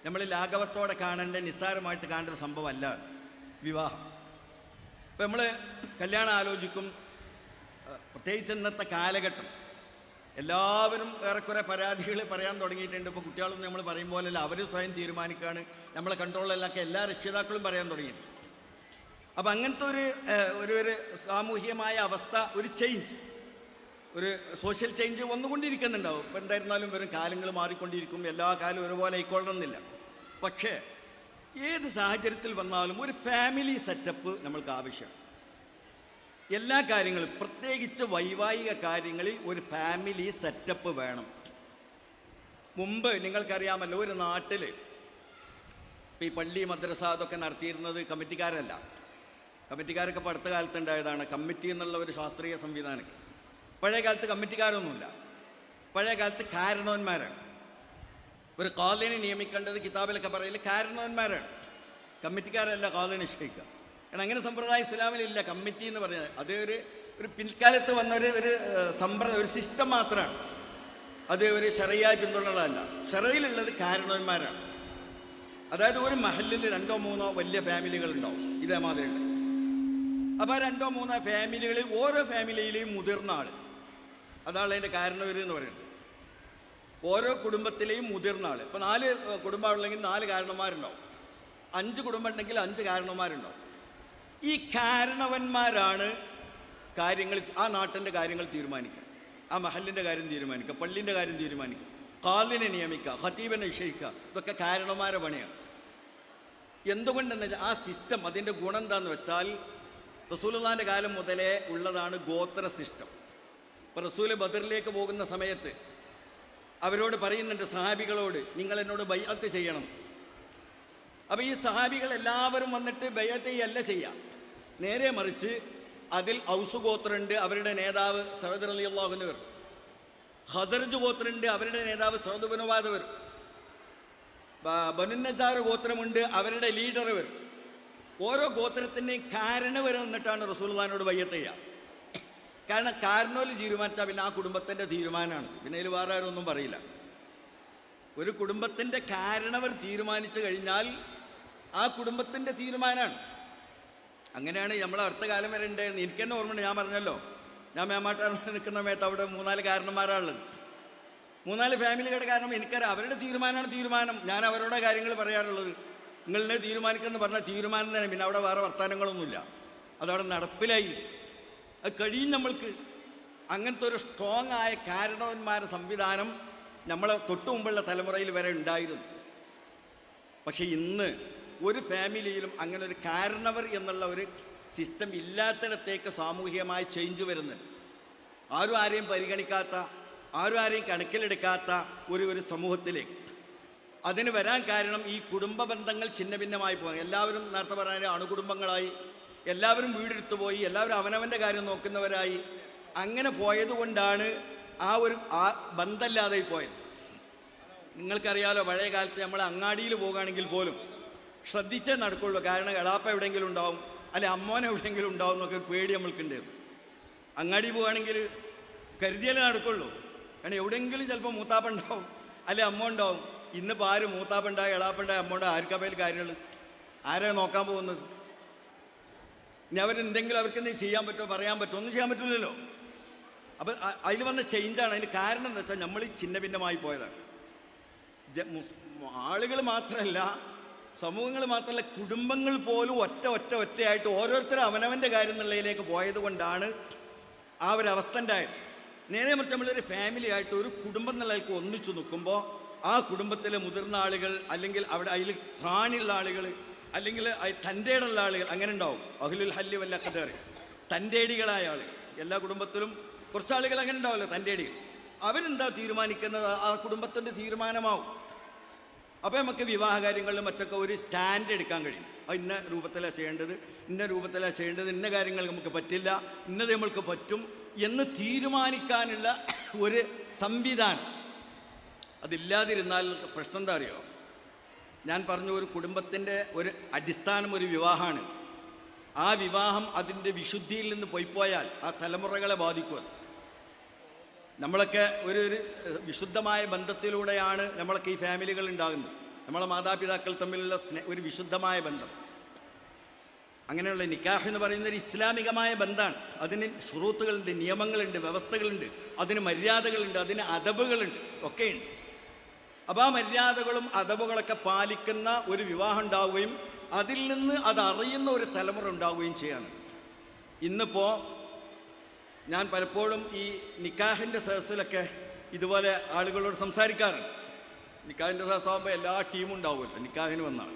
A: നമ്മൾ ലാഘവത്തോടെ കാണേണ്ട, നിസ്സാരമായിട്ട് കാണേണ്ട ഒരു സംഭവമല്ല വിവാഹം. ഇപ്പം നമ്മൾ കല്യാണം ആലോചിക്കും, പ്രത്യേകിച്ച് ഇന്നത്തെ കാലഘട്ടം എല്ലാവരും ഏറെക്കുറെ പരാതികൾ പറയാൻ തുടങ്ങിയിട്ടുണ്ട്. ഇപ്പോൾ കുട്ടികളൊന്നും നമ്മൾ പറയും പോലെയല്ല, അവർ സ്വയം തീരുമാനിക്കുകയാണ്, നമ്മളെ കൺട്രോളിലൊക്കെ എല്ലാ രക്ഷിതാക്കളും പറയാൻ തുടങ്ങിയിട്ടുണ്ട്. അപ്പം അങ്ങനത്തെ ഒരു സാമൂഹികമായ അവസ്ഥ, ഒരു ചേഞ്ച്, ഒരു സോഷ്യൽ ചേഞ്ച് വന്നുകൊണ്ടിരിക്കുന്നുണ്ടാവും. ഇപ്പം എന്തായിരുന്നാലും വരും കാലങ്ങൾ മാറിക്കൊണ്ടിരിക്കും, എല്ലാ കാലവും ഒരുപോലെ ആയിക്കൊള്ളണമെന്നില്ല. പക്ഷേ ഏത് സാഹചര്യത്തിൽ വന്നാലും ഒരു ഫാമിലി സെറ്റപ്പ് നമ്മൾക്ക് ആവശ്യമാണ്. എല്ലാ കാര്യങ്ങളും, പ്രത്യേകിച്ച് വൈവാഹിക കാര്യങ്ങളിൽ ഒരു ഫാമിലി സെറ്റപ്പ് വേണം. മുമ്പ് നിങ്ങൾക്കറിയാമല്ലോ, ഒരു നാട്ടിൽ ഇപ്പോൾ ഈ പള്ളി മദ്രസ അതൊക്കെ നടത്തിയിരുന്നത് കമ്മിറ്റിക്കാരല്ല. കമ്മിറ്റിക്കാരൊക്കെ ഇപ്പോൾ അടുത്ത കാലത്തുണ്ടായതാണ്. കമ്മിറ്റി എന്നുള്ള ഒരു ശാസ്ത്രീയ സംവിധാനം. പഴയ കാലത്ത് കമ്മിറ്റിക്കാരൊന്നുമില്ല. പഴയ കാലത്ത് കാരണവന്മാരാണ്. ഒരു ഖാദിനെ നിയമിക്കേണ്ടത് കിതാബിലൊക്കെ പറയൽ കാരണവന്മാരാണ്, കമ്മിറ്റിക്കാരല്ല ഖാദി നിശ്ചയിക്കുക. കാരണം അങ്ങനെ സമ്പ്രദായം ഇസ്ലാമിലില്ല. കമ്മിറ്റി എന്ന് പറഞ്ഞാൽ അത് ഒരു പിൽക്കാലത്ത് വന്ന ഒരു സിസ്റ്റം മാത്രമാണ്. അത് ഒരു ശറയ്യായി പിന്തുടരുന്നതല്ല. ശറയിലുള്ളത് കാരണവന്മാരാണ്. അതായത് ഒരു മഹല്ലിൽ 2-3 വലിയ ഫാമിലികളുണ്ടാവും, ഇതേമാതിരി ഉണ്ട്. അപ്പോൾ 2-3 ഫാമിലികളിൽ ഓരോ ഫാമിലിയിലെയും മുതിർന്ന ആൾ, അതാണ് അതിൻ്റെ കാരണവർ എന്ന് പറയുന്നത്. ഓരോ കുടുംബത്തിലെയും മുതിർന്ന ആൾ. ഇപ്പോൾ 4 കുടുംബമുള്ളെങ്കിൽ 4 കാരണവന്മാരുണ്ടാവും, 5 കുടുംബം ഉണ്ടെങ്കിൽ 5 കാരണവന്മാരുണ്ടാവും. ഈ കാരണവന്മാരാണ് കാര്യങ്ങൾ, ആ നാട്ടിൻ്റെ കാര്യങ്ങൾ തീരുമാനിക്കുക, ആ മഹലിൻ്റെ കാര്യം തീരുമാനിക്കുക, പള്ളിൻ്റെ കാര്യം തീരുമാനിക്കുക, ഖാദിനെ നിയമിക്കുക, ഖതീബിനെ നിശ്ചയിക്കുക. ഇതൊക്കെ കാരണവന്മാരെ പണിയാണ്. എന്തുകൊണ്ടെന്ന് വെച്ചാൽ ആ സിസ്റ്റം, അതിൻ്റെ ഗുണം എന്താണെന്ന് വെച്ചാൽ റസൂലുള്ളാഹിൻ്റെ കാലം മുതലേ ഉള്ളതാണ് ഗോത്ര സിസ്റ്റം. ഇപ്പോൾ റസൂല് ബദറിലേക്ക് പോകുന്ന സമയത്ത് അവരോട് പറയുന്നുണ്ട്, സഹാബികളോട്, നിങ്ങൾ എന്നോട് ബൈഅത്ത് ചെയ്യണം. അപ്പോൾ ഈ സഹാബികൾ എല്ലാവരും വന്നിട്ട് ബൈഅത്ത് ചെയ്യല്ല ചെയ്യുക, നേരെ മറിച്ച് അതിൽ ഔസ് ഗോത്രമുണ്ട്, അവരുടെ നേതാവ് സഅദ് റളിയല്ലാഹു അൻഹു വരും. ഖസറജ് ഗോത്രമുണ്ട്, അവരുടെ നേതാവ് സഅദ് ഇബ്നു ഉബാദ വരും. ബനു നജാർ ഗോത്രമുണ്ട്, അവരുടെ ലീഡർ വരും. ഓരോ ഗോത്രത്തിൻ്റെയും കാരണവർ നിന്നിട്ടാണ് റസൂലുള്ളാഹിനോട് ബൈഅത്ത് ചെയ്യുക. കാരണം കാരണോല് തീരുമാനിച്ചാൽ പിന്നെ ആ കുടുംബത്തിൻ്റെ തീരുമാനമാണ്, പിന്നെ അതിൽ വേറെ ആരും ഒന്നും പറയില്ല. ഒരു കുടുംബത്തിൻ്റെ കാരണവർ തീരുമാനിച്ചു കഴിഞ്ഞാൽ ആ കുടുംബത്തിൻ്റെ തീരുമാനമാണ്. അങ്ങനെയാണ് നമ്മൾ അടുത്ത കാലം വരെ ഉണ്ടായിരുന്നു. എനിക്ക് തന്നെ ഓർമ്മയുണ്ട്, ഞാൻ പറഞ്ഞല്ലോ, ഞാൻ മേമാട്ടാർ നിൽക്കുന്ന സമയത്ത് അവിടെ 3-4 കാരണന്മാരാണുള്ളത്. 3-4 ഫാമിലികളുടെ കാരണം എനിക്കറിയാം. അവരുടെ തീരുമാനം. ഞാൻ അവരോട് കാര്യങ്ങൾ പറയാറുള്ളത്. നിങ്ങളെ തീരുമാനിക്കുമെന്ന് പറഞ്ഞാൽ തീരുമാനം തന്നെ, പിന്നെ അവിടെ വേറെ വർത്തമാനങ്ങളൊന്നുമില്ല. അതവിടെ നടപ്പിലായി. അത് കഴിയും നമ്മൾക്ക്. അങ്ങനത്തെ ഒരു സ്ട്രോങ് ആയ കാരണവന്മാരുടെ സംവിധാനം നമ്മളെ തൊട്ടു മുമ്പുള്ള തലമുറയിൽ വരെ ഉണ്ടായിരുന്നു. പക്ഷേ ഇന്ന് ഒരു ഫാമിലിയിലും അങ്ങനെ ഒരു കാരണവർ എന്നുള്ള ഒരു സിസ്റ്റം ഇല്ലാത്തിടത്തേക്ക് സാമൂഹികമായി ചേഞ്ച് വരുന്നുണ്ട്. ആരും ആരെയും പരിഗണിക്കാത്ത, ആരും ആരെയും കണക്കിലെടുക്കാത്ത ഒരു സമൂഹത്തിലേക്ക് അതിന് വരാൻ കാരണം ഈ കുടുംബ ബന്ധങ്ങൾ ഛിന്ന ഭിന്നമായി പോകാൻ. എല്ലാവരും നേരത്തെ പറഞ്ഞ അണുകുടുംബങ്ങളായി, എല്ലാവരും വീടെടുത്തു പോയി, എല്ലാവരും അവനവൻ്റെ കാര്യം നോക്കുന്നവരായി. അങ്ങനെ പോയതുകൊണ്ടാണ് ആ ബന്ധമില്ലാതെ പോയത്. നിങ്ങൾക്കറിയാലോ, പഴയ കാലത്ത് നമ്മൾ അങ്ങാടിയിൽ പോകുകയാണെങ്കിൽ പോലും ശ്രദ്ധിച്ചേ നടക്കുള്ളൂ. കാരണം എളാപ്പ എവിടെയെങ്കിലും ഉണ്ടാവും, അല്ലെ അമ്മോൻ എവിടെയെങ്കിലും ഉണ്ടാവും എന്നൊക്കെ ഒരു പേടി നമ്മൾക്കുണ്ട്. അങ്ങാടി പോവുകയാണെങ്കിൽ കരുതിയാലേ നടക്കുള്ളൂ. കാരണം എവിടെയെങ്കിലും ചിലപ്പോൾ മൂത്താപ്പ ഉണ്ടാവും, അല്ലെ അമ്മ ഉണ്ടാവും. ഇന്നിപ്പോൾ ആര് മൂത്താപ്പ ഉണ്ടായി, എളാപ്പ ഉണ്ടായി, അമ്മ ഉണ്ടായി, ആർക്കപ്പയിൽ കാര്യങ്ങൾ? ആരെ നോക്കാൻ പോകുന്നത്? ഇനി അവരെന്തെങ്കിലും അവർക്കെന്തെങ്കിലും ചെയ്യാൻ പറ്റുമോ, പറയാൻ പറ്റുമോ? ഒന്നും ചെയ്യാൻ പറ്റില്ലല്ലോ. അപ്പം അതിൽ വന്ന ചേഞ്ചാണ്. അതിന് കാരണം എന്താ വെച്ചാൽ നമ്മൾ ഛിന്ന ഭിന്നമായി പോയതാണ്. ആളുകൾ മാത്രമല്ല, സമൂഹങ്ങൾ മാത്രമല്ല, കുടുംബങ്ങൾ പോലും ഒറ്റയായിട്ട് ഓരോരുത്തരും അവനവൻ്റെ കാര്യം എന്നുള്ളതിലേക്ക് പോയത് കൊണ്ടാണ് ആ ഒരു അവസ്ഥ ഉണ്ടായത്. നേരെ മറിച്ച് നമ്മളൊരു ഫാമിലി ആയിട്ട് ഒരു കുടുംബം എന്നുള്ളതിലേക്ക് ഒന്നിച്ചു നിൽക്കുമ്പോൾ ആ കുടുംബത്തിലെ മുതിർന്ന ആളുകൾ, അല്ലെങ്കിൽ അവിടെ അതിൽ ത്രാണിയുള്ള ആളുകൾ, അല്ലെങ്കിൽ തൻ്റെയുള്ള ആളുകൾ, അങ്ങനെ ഉണ്ടാവും. അഹ്ലുൽ ഹല്ലി വൽ അഖ്ദർ, തൻ്റെടികളായ ആളുകൾ. എല്ലാ കുടുംബത്തിലും കുറച്ച് ആളുകൾ അങ്ങനെ ഉണ്ടാവുമല്ലോ, തൻ്റെടികൾ. അവരെന്താ തീരുമാനിക്കുന്നത് ആ കുടുംബത്തിൻ്റെ തീരുമാനമാവും. അപ്പോൾ നമുക്ക് വിവാഹ കാര്യങ്ങളിലും മറ്റൊക്കെ ഒരു സ്റ്റാൻഡ് എടുക്കാൻ കഴിയും. അത് ഇന്ന രൂപത്തിലാണ് ചെയ്യേണ്ടത്, ഇന്ന കാര്യങ്ങൾ നമുക്ക് പറ്റില്ല, ഇന്നത് നമ്മൾക്ക് പറ്റും എന്ന് തീരുമാനിക്കാനുള്ള ഒരു സംവിധാനം. അതില്ലാതിരുന്നാൽ പ്രശ്നം എന്താ അറിയോ? ഞാൻ പറഞ്ഞു, ഒരു കുടുംബത്തിൻ്റെ ഒരു അടിസ്ഥാനം ഒരു വിവാഹമാണ്. ആ വിവാഹം അതിൻ്റെ വിശുദ്ധിയിൽ നിന്ന് പോയിപ്പോയാൽ ആ തലമുറകളെ ബാധിക്കുക. നമ്മളൊക്കെ ഒരു വിശുദ്ധമായ ബന്ധത്തിലൂടെയാണ് നമ്മളൊക്കെ ഈ ഫാമിലികൾ ഉണ്ടാകുന്നത്. നമ്മളെ മാതാപിതാക്കൾ തമ്മിലുള്ള ഒരു വിശുദ്ധമായ ബന്ധം. അങ്ങനെയുള്ള നിക്കാഹ് എന്ന് പറയുന്ന ഒരു ഇസ്ലാമികമായ ബന്ധമാണ്. അതിന് ശുറൂത്തുകളുണ്ട്, നിയമങ്ങളുണ്ട്, വ്യവസ്ഥകളുണ്ട്, അതിന് മര്യാദകളുണ്ട്, അതിന് അദബുകളുണ്ട്, ഒക്കെയുണ്ട്. അപ്പോൾ ആ മര്യാദകളും അദബുകളൊക്കെ പാലിക്കുന്ന ഒരു വിവാഹം ഉണ്ടാവുകയും അതിൽ നിന്ന് അതറിയുന്ന ഒരു തലമുറ ഉണ്ടാവുകയും ചെയ്യാണ്. ഇന്നിപ്പോൾ ഞാൻ പലപ്പോഴും ഈ നിക്കാഹിൻ്റെ സദസ്സിലൊക്കെ ഇതുപോലെ ആളുകളോട് സംസാരിക്കാറുണ്ട്. നിക്കാഹിൻ്റെ സദസ്സാകുമ്പോൾ എല്ലാ ടീമും ഉണ്ടാവുമല്ലോ നിക്കാഹിന് വന്നാണ്.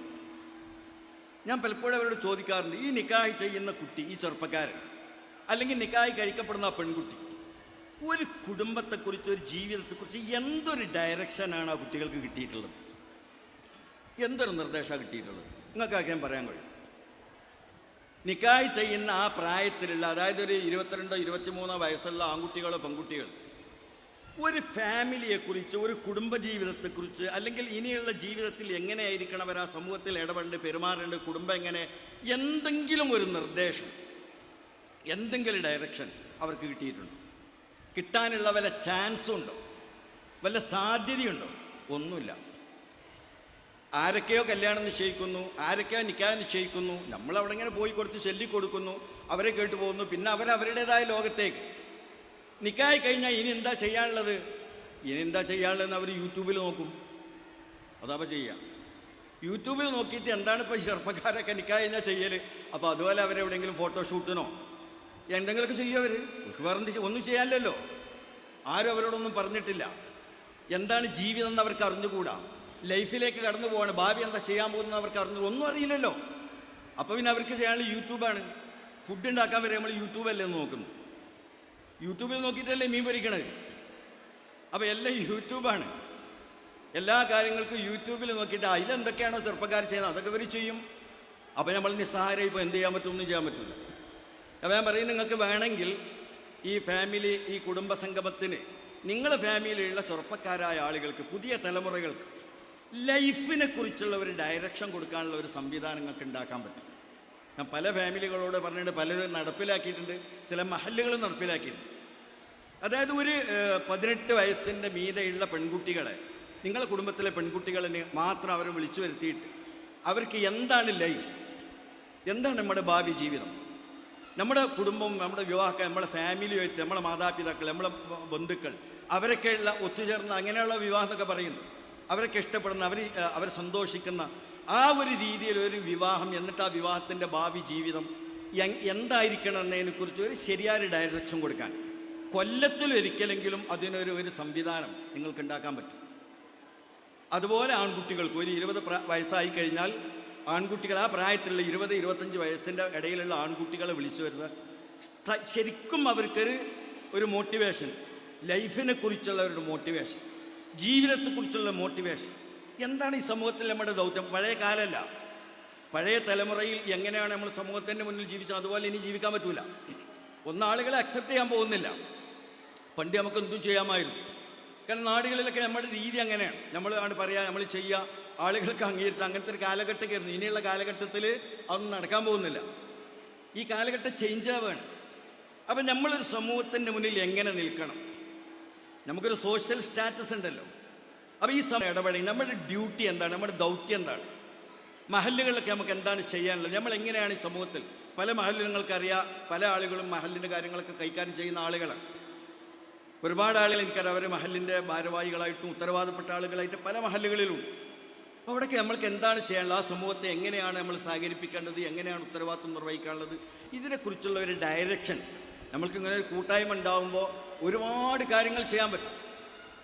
A: ഞാൻ പലപ്പോഴും അവരോട് ചോദിക്കാറുണ്ട്, ഈ നിക്കാഹ് ചെയ്യുന്ന കുട്ടി, ഈ ചെറുപ്പക്കാരൻ, അല്ലെങ്കിൽ നിക്കാഹ് കഴിക്കപ്പെടുന്ന ആ പെൺകുട്ടി, ഒരു കുടുംബത്തെക്കുറിച്ച്, ഒരു ജീവിതത്തെക്കുറിച്ച് എന്തൊരു ഡയറക്ഷനാണ് ആ കുട്ടികൾക്ക് കിട്ടിയിട്ടുള്ളത്? എന്തൊരു നിർദ്ദേശമാണ് കിട്ടിയിട്ടുള്ളത്? നിങ്ങൾക്ക് ആഗ്രഹം പറയാൻ കഴിയും? നിക്കാഹ് ചെയ്യുന്ന ആ പ്രായത്തിലുള്ള, അതായത് ഒരു 22-23 വയസ്സുള്ള ആൺകുട്ടികളോ പെൺകുട്ടികൾ ഒരു ഫാമിലിയെക്കുറിച്ച്, ഒരു കുടുംബജീവിതത്തെക്കുറിച്ച്, അല്ലെങ്കിൽ ഇനിയുള്ള ജീവിതത്തിൽ എങ്ങനെയായിരിക്കണം അവർ ആ സമൂഹത്തിൽ ഇടപെടേണ്ടത്, പെരുമാറേണ്ടത്, കുടുംബം എങ്ങനെ, എന്തെങ്കിലും ഒരു നിർദ്ദേശം, എന്തെങ്കിലും ഡയറക്ഷൻ അവർക്ക് കിട്ടിയിട്ടുണ്ടോ? കിട്ടാനുള്ള വല്ല ചാൻസുണ്ടോ? വല്ല സാധ്യതയുണ്ടോ? ഒന്നുമില്ല. ആരൊക്കെയോ കല്യാണം നിശ്ചയിക്കുന്നു, ആരൊക്കെയോ നിക്കാഹ് നിശ്ചയിക്കുന്നു, നമ്മളവിടെ ഇങ്ങനെ പോയി കൊടുത്ത് ചൊല്ലിക്കൊടുക്കുന്നു, അവരെ കേട്ടു പോകുന്നു. പിന്നെ അവരവരുടേതായ ലോകത്തേക്ക്. നിക്കാഹ് കഴിഞ്ഞാൽ ഇനി എന്താ ചെയ്യാനുള്ളതെന്ന് അവർ യൂട്യൂബിൽ നോക്കും. അതപ്പോൾ ചെയ്യാം. യൂട്യൂബിൽ നോക്കിയിട്ട് എന്താണ് ഇപ്പോൾ ചെറുപ്പക്കാരൊക്കെ നിക്കാഹ് കഴിഞ്ഞാൽ ചെയ്യൽ. അപ്പോൾ അതുപോലെ അവരെവിടെയെങ്കിലും ഫോട്ടോഷൂട്ടിനോ എന്തെങ്കിലുമൊക്കെ ചെയ്യും. അവർക്ക് വേറെ ഒന്നും ചെയ്യാനില്ലല്ലോ. ആരും അവരോടൊന്നും പറഞ്ഞിട്ടില്ല. എന്താണ് ജീവിതം എന്ന് അവർക്ക് അറിഞ്ഞുകൂടാ. ലൈഫിലേക്ക് കടന്നു പോവാണ്. ഭാവി എന്താ ചെയ്യാൻ പോകുന്നത് അവർക്ക് ഒന്നും അറിയില്ലല്ലോ. അപ്പോൾ പിന്നെ അവർക്ക് ചെയ്യാനുള്ള യൂട്യൂബാണ്. ഫുഡ് ഉണ്ടാക്കാൻ വരെ നമ്മൾ യൂട്യൂബല്ലേ നോക്കുന്നു. യൂട്യൂബിൽ നോക്കിയിട്ടല്ലേ മീൻ പൊരിക്കണത്. അപ്പോൾ എല്ലാം യൂട്യൂബാണ്. എല്ലാ കാര്യങ്ങൾക്കും യൂട്യൂബിൽ നോക്കിയിട്ട് അതിലെന്തൊക്കെയാണോ ചെറുപ്പക്കാർ ചെയ്യുന്നത് അതൊക്കെ ഇവർ ചെയ്യും. അപ്പോൾ നമ്മൾ നിസ്സഹാരം ഇപ്പോൾ എന്ത് ചെയ്യാൻ പറ്റും? ഒന്നും ചെയ്യാൻ പറ്റില്ല. അപ്പോൾ ഞാൻ പറയും, നിങ്ങൾക്ക് വേണമെങ്കിൽ ഈ ഫാമിലി, ഈ കുടുംബ സംഗമത്തിന് നിങ്ങളുടെ ഫാമിലിയിലുള്ള ചെറുപ്പക്കാരായ ആളുകൾക്ക്, പുതിയ തലമുറകൾക്ക് ലൈഫിനെ കുറിച്ചുള്ള ഒരു ഡയറക്ഷൻ കൊടുക്കാനുള്ള ഒരു സംവിധാനങ്ങൾക്ക് ഉണ്ടാക്കാൻ പറ്റും. ഞാൻ പല ഫാമിലികളോട് പറഞ്ഞിട്ട് പലരും നടപ്പിലാക്കിയിട്ടുണ്ട്, ചില മഹല്ലുകൾ നടപ്പിലാക്കിയിട്ടുണ്ട്. അതായത് ഒരു 18 വയസ്സിൻ്റെ മീതെയുള്ള പെൺകുട്ടികളെ, നിങ്ങളുടെ കുടുംബത്തിലെ പെൺകുട്ടികളെ മാത്രം അവരെ വിളിച്ചു വരുത്തിയിട്ട് അവർക്ക് എന്താണ് ലൈഫ്, എന്താണ് നമ്മുടെ ഭാവി ജീവിതം, നമ്മുടെ കുടുംബം, നമ്മുടെ വിവാഹം, നമ്മുടെ ഫാമിലിയുമായിട്ട്, നമ്മുടെ മാതാപിതാക്കൾ, നമ്മുടെ ബന്ധുക്കൾ, അവരൊക്കെയുള്ള ഒത്തുചേർന്ന് അങ്ങനെയുള്ള വിവാഹം എന്നൊക്കെ പറയുന്നു. അവരൊക്കെ ഇഷ്ടപ്പെടുന്ന, അവർ സന്തോഷിക്കുന്ന ആ ഒരു രീതിയിൽ ഒരു വിവാഹം, എന്നിട്ട് ആ വിവാഹത്തിൻ്റെ ഭാവി ജീവിതം എന്തായിരിക്കണം എന്നതിനെക്കുറിച്ച് ഒരു ശരിയായ ഡയറക്ഷൻ കൊടുക്കാൻ കൊല്ലത്തിലൊരിക്കലെങ്കിലും അതിനൊരു സംവിധാനം നിങ്ങൾക്ക് ഉണ്ടാക്കാൻ പറ്റും. അതുപോലെ ആൺകുട്ടികൾക്ക് ഒരു 20 വയസ്സായി കഴിഞ്ഞാൽ ആൺകുട്ടികൾ, ആ പ്രായത്തിലുള്ള 20-25 വയസ്സിൻ്റെ ഇടയിലുള്ള ആൺകുട്ടികളെ വിളിച്ചു വരുന്ന ശരിക്കും അവർക്കൊരു മോട്ടിവേഷൻ, ലൈഫിനെ കുറിച്ചുള്ള ഒരു മോട്ടിവേഷൻ, ജീവിതത്തെക്കുറിച്ചുള്ള മോട്ടിവേഷൻ. എന്താണ് ഈ സമൂഹത്തിൽ നമ്മുടെ ദൗത്യം? പഴയ കാലമല്ല, പഴയ തലമുറയിൽ എങ്ങനെയാണ് നമ്മൾ സമൂഹത്തിൻ്റെ മുന്നിൽ ജീവിച്ചത് അതുപോലെ ഇനി ജീവിക്കാൻ പറ്റൂല. ആളുകളെ അക്സെപ്റ്റ് ചെയ്യാൻ പോകുന്നില്ല. പണ്ട് നമുക്ക് എന്തും ചെയ്യാമായിരുന്നു. കാരണം നാടുകളിലൊക്കെ നമ്മുടെ രീതി അങ്ങനെയാണ്. നമ്മൾ പറയുക, നമ്മൾ ചെയ്യുക, ആളുകൾക്ക് അംഗീകരിച്ച് അങ്ങനത്തെ ഒരു കാലഘട്ടമായിരുന്നു. ഇനിയുള്ള കാലഘട്ടത്തിൽ അതൊന്നും നടക്കാൻ പോകുന്നില്ല. ഈ കാലഘട്ടം ചേഞ്ച് ആവുകയാണ്. അപ്പം നമ്മളൊരു സമൂഹത്തിൻ്റെ മുന്നിൽ എങ്ങനെ നിൽക്കണം? നമുക്കൊരു സോഷ്യൽ സ്റ്റാറ്റസ് ഉണ്ടല്ലോ. അപ്പോൾ ഈ സമയം ഇടപെടുക, നമ്മുടെ ഡ്യൂട്ടി എന്താണ്, നമ്മുടെ ദൗത്യം എന്താണ്? മഹല്ലുകളിലൊക്കെ നമുക്ക് എന്താണ് ചെയ്യാനുള്ളത്? നമ്മൾ എങ്ങനെയാണ് ഈ സമൂഹത്തിൽ? പല മഹല്ലും നിങ്ങൾക്കറിയാം, പല ആളുകളും മഹല്ലിൻ്റെ കാര്യങ്ങളൊക്കെ കൈകാര്യം ചെയ്യുന്ന ആളുകളാണ്. ഒരുപാട് ആളുകൾ എനിക്കറിയാം, അവർ മഹല്ലിൻ്റെ ഭാരവാഹികളായിട്ടും ഉത്തരവാദപ്പെട്ട ആളുകളായിട്ട് പല മഹല്ലുകളിലുണ്ട്. അപ്പോൾ അവിടെയൊക്കെ നമ്മൾക്ക് എന്താണ് ചെയ്യാനുള്ളത്? ആ സമൂഹത്തെ എങ്ങനെയാണ് നമ്മൾ സഹകരിപ്പിക്കേണ്ടത്, എങ്ങനെയാണ് ഉത്തരവാദിത്വം നിർവഹിക്കാനുള്ളത്, ഇതിനെക്കുറിച്ചുള്ള ഒരു ഡയറക്ഷൻ. നമ്മൾക്കിങ്ങനെ ഒരു കൂട്ടായ്മ ഉണ്ടാകുമ്പോൾ ഒരുപാട് കാര്യങ്ങൾ ചെയ്യാൻ പറ്റും.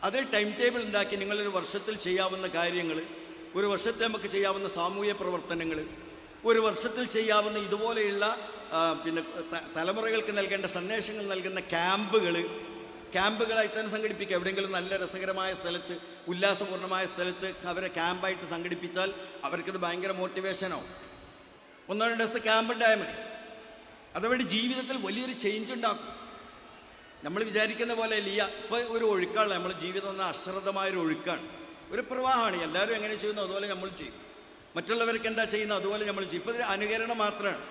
A: അതേ ടൈം ടേബിൾ ഉണ്ടാക്കി നിങ്ങളൊരു വർഷത്തിൽ ചെയ്യാവുന്ന കാര്യങ്ങൾ, ഒരു വർഷത്തെ നമുക്ക് ചെയ്യാവുന്ന സാമൂഹ്യ പ്രവർത്തനങ്ങൾ, ഒരു വർഷത്തിൽ ചെയ്യാവുന്ന ഇതുപോലെയുള്ള തലമുറകൾക്ക് നൽകേണ്ട സന്ദേശങ്ങൾ നൽകുന്ന ക്യാമ്പുകളായിട്ട് തന്നെ സംഘടിപ്പിക്കുക. എവിടെയെങ്കിലും നല്ല രസകരമായ സ്ഥലത്ത്, ഉല്ലാസപൂർണ്ണമായ സ്ഥലത്ത് അവരെ ക്യാമ്പായിട്ട് സംഘടിപ്പിച്ചാൽ അവർക്കത് ഭയങ്കര മോട്ടിവേഷനാവും. 1-2 ദിവസത്തെ ക്യാമ്പ് ഉണ്ടായാൽ മതി. അതുവഴി ജീവിതത്തിൽ വലിയൊരു ചേഞ്ച് ഉണ്ടാക്കും. നമ്മൾ വിചാരിക്കുന്ന പോലെ ഇപ്പോൾ ഒരു ഒഴുക്കാണ് നമ്മൾ ജീവിതം എന്ന അശ്രദ്ധമായൊരു ഒഴുക്കാണ്, ഒരു പ്രവാഹമാണ്. എല്ലാവരും എങ്ങനെ ചെയ്യുന്നു അതുപോലെ നമ്മൾ ചെയ്യും. മറ്റുള്ളവർക്ക് എന്താ ചെയ്യുന്നത് അതുപോലെ നമ്മൾ ചെയ്യും. ഇപ്പോൾ ഇതിന് അനുകരണം മാത്രമാണ്.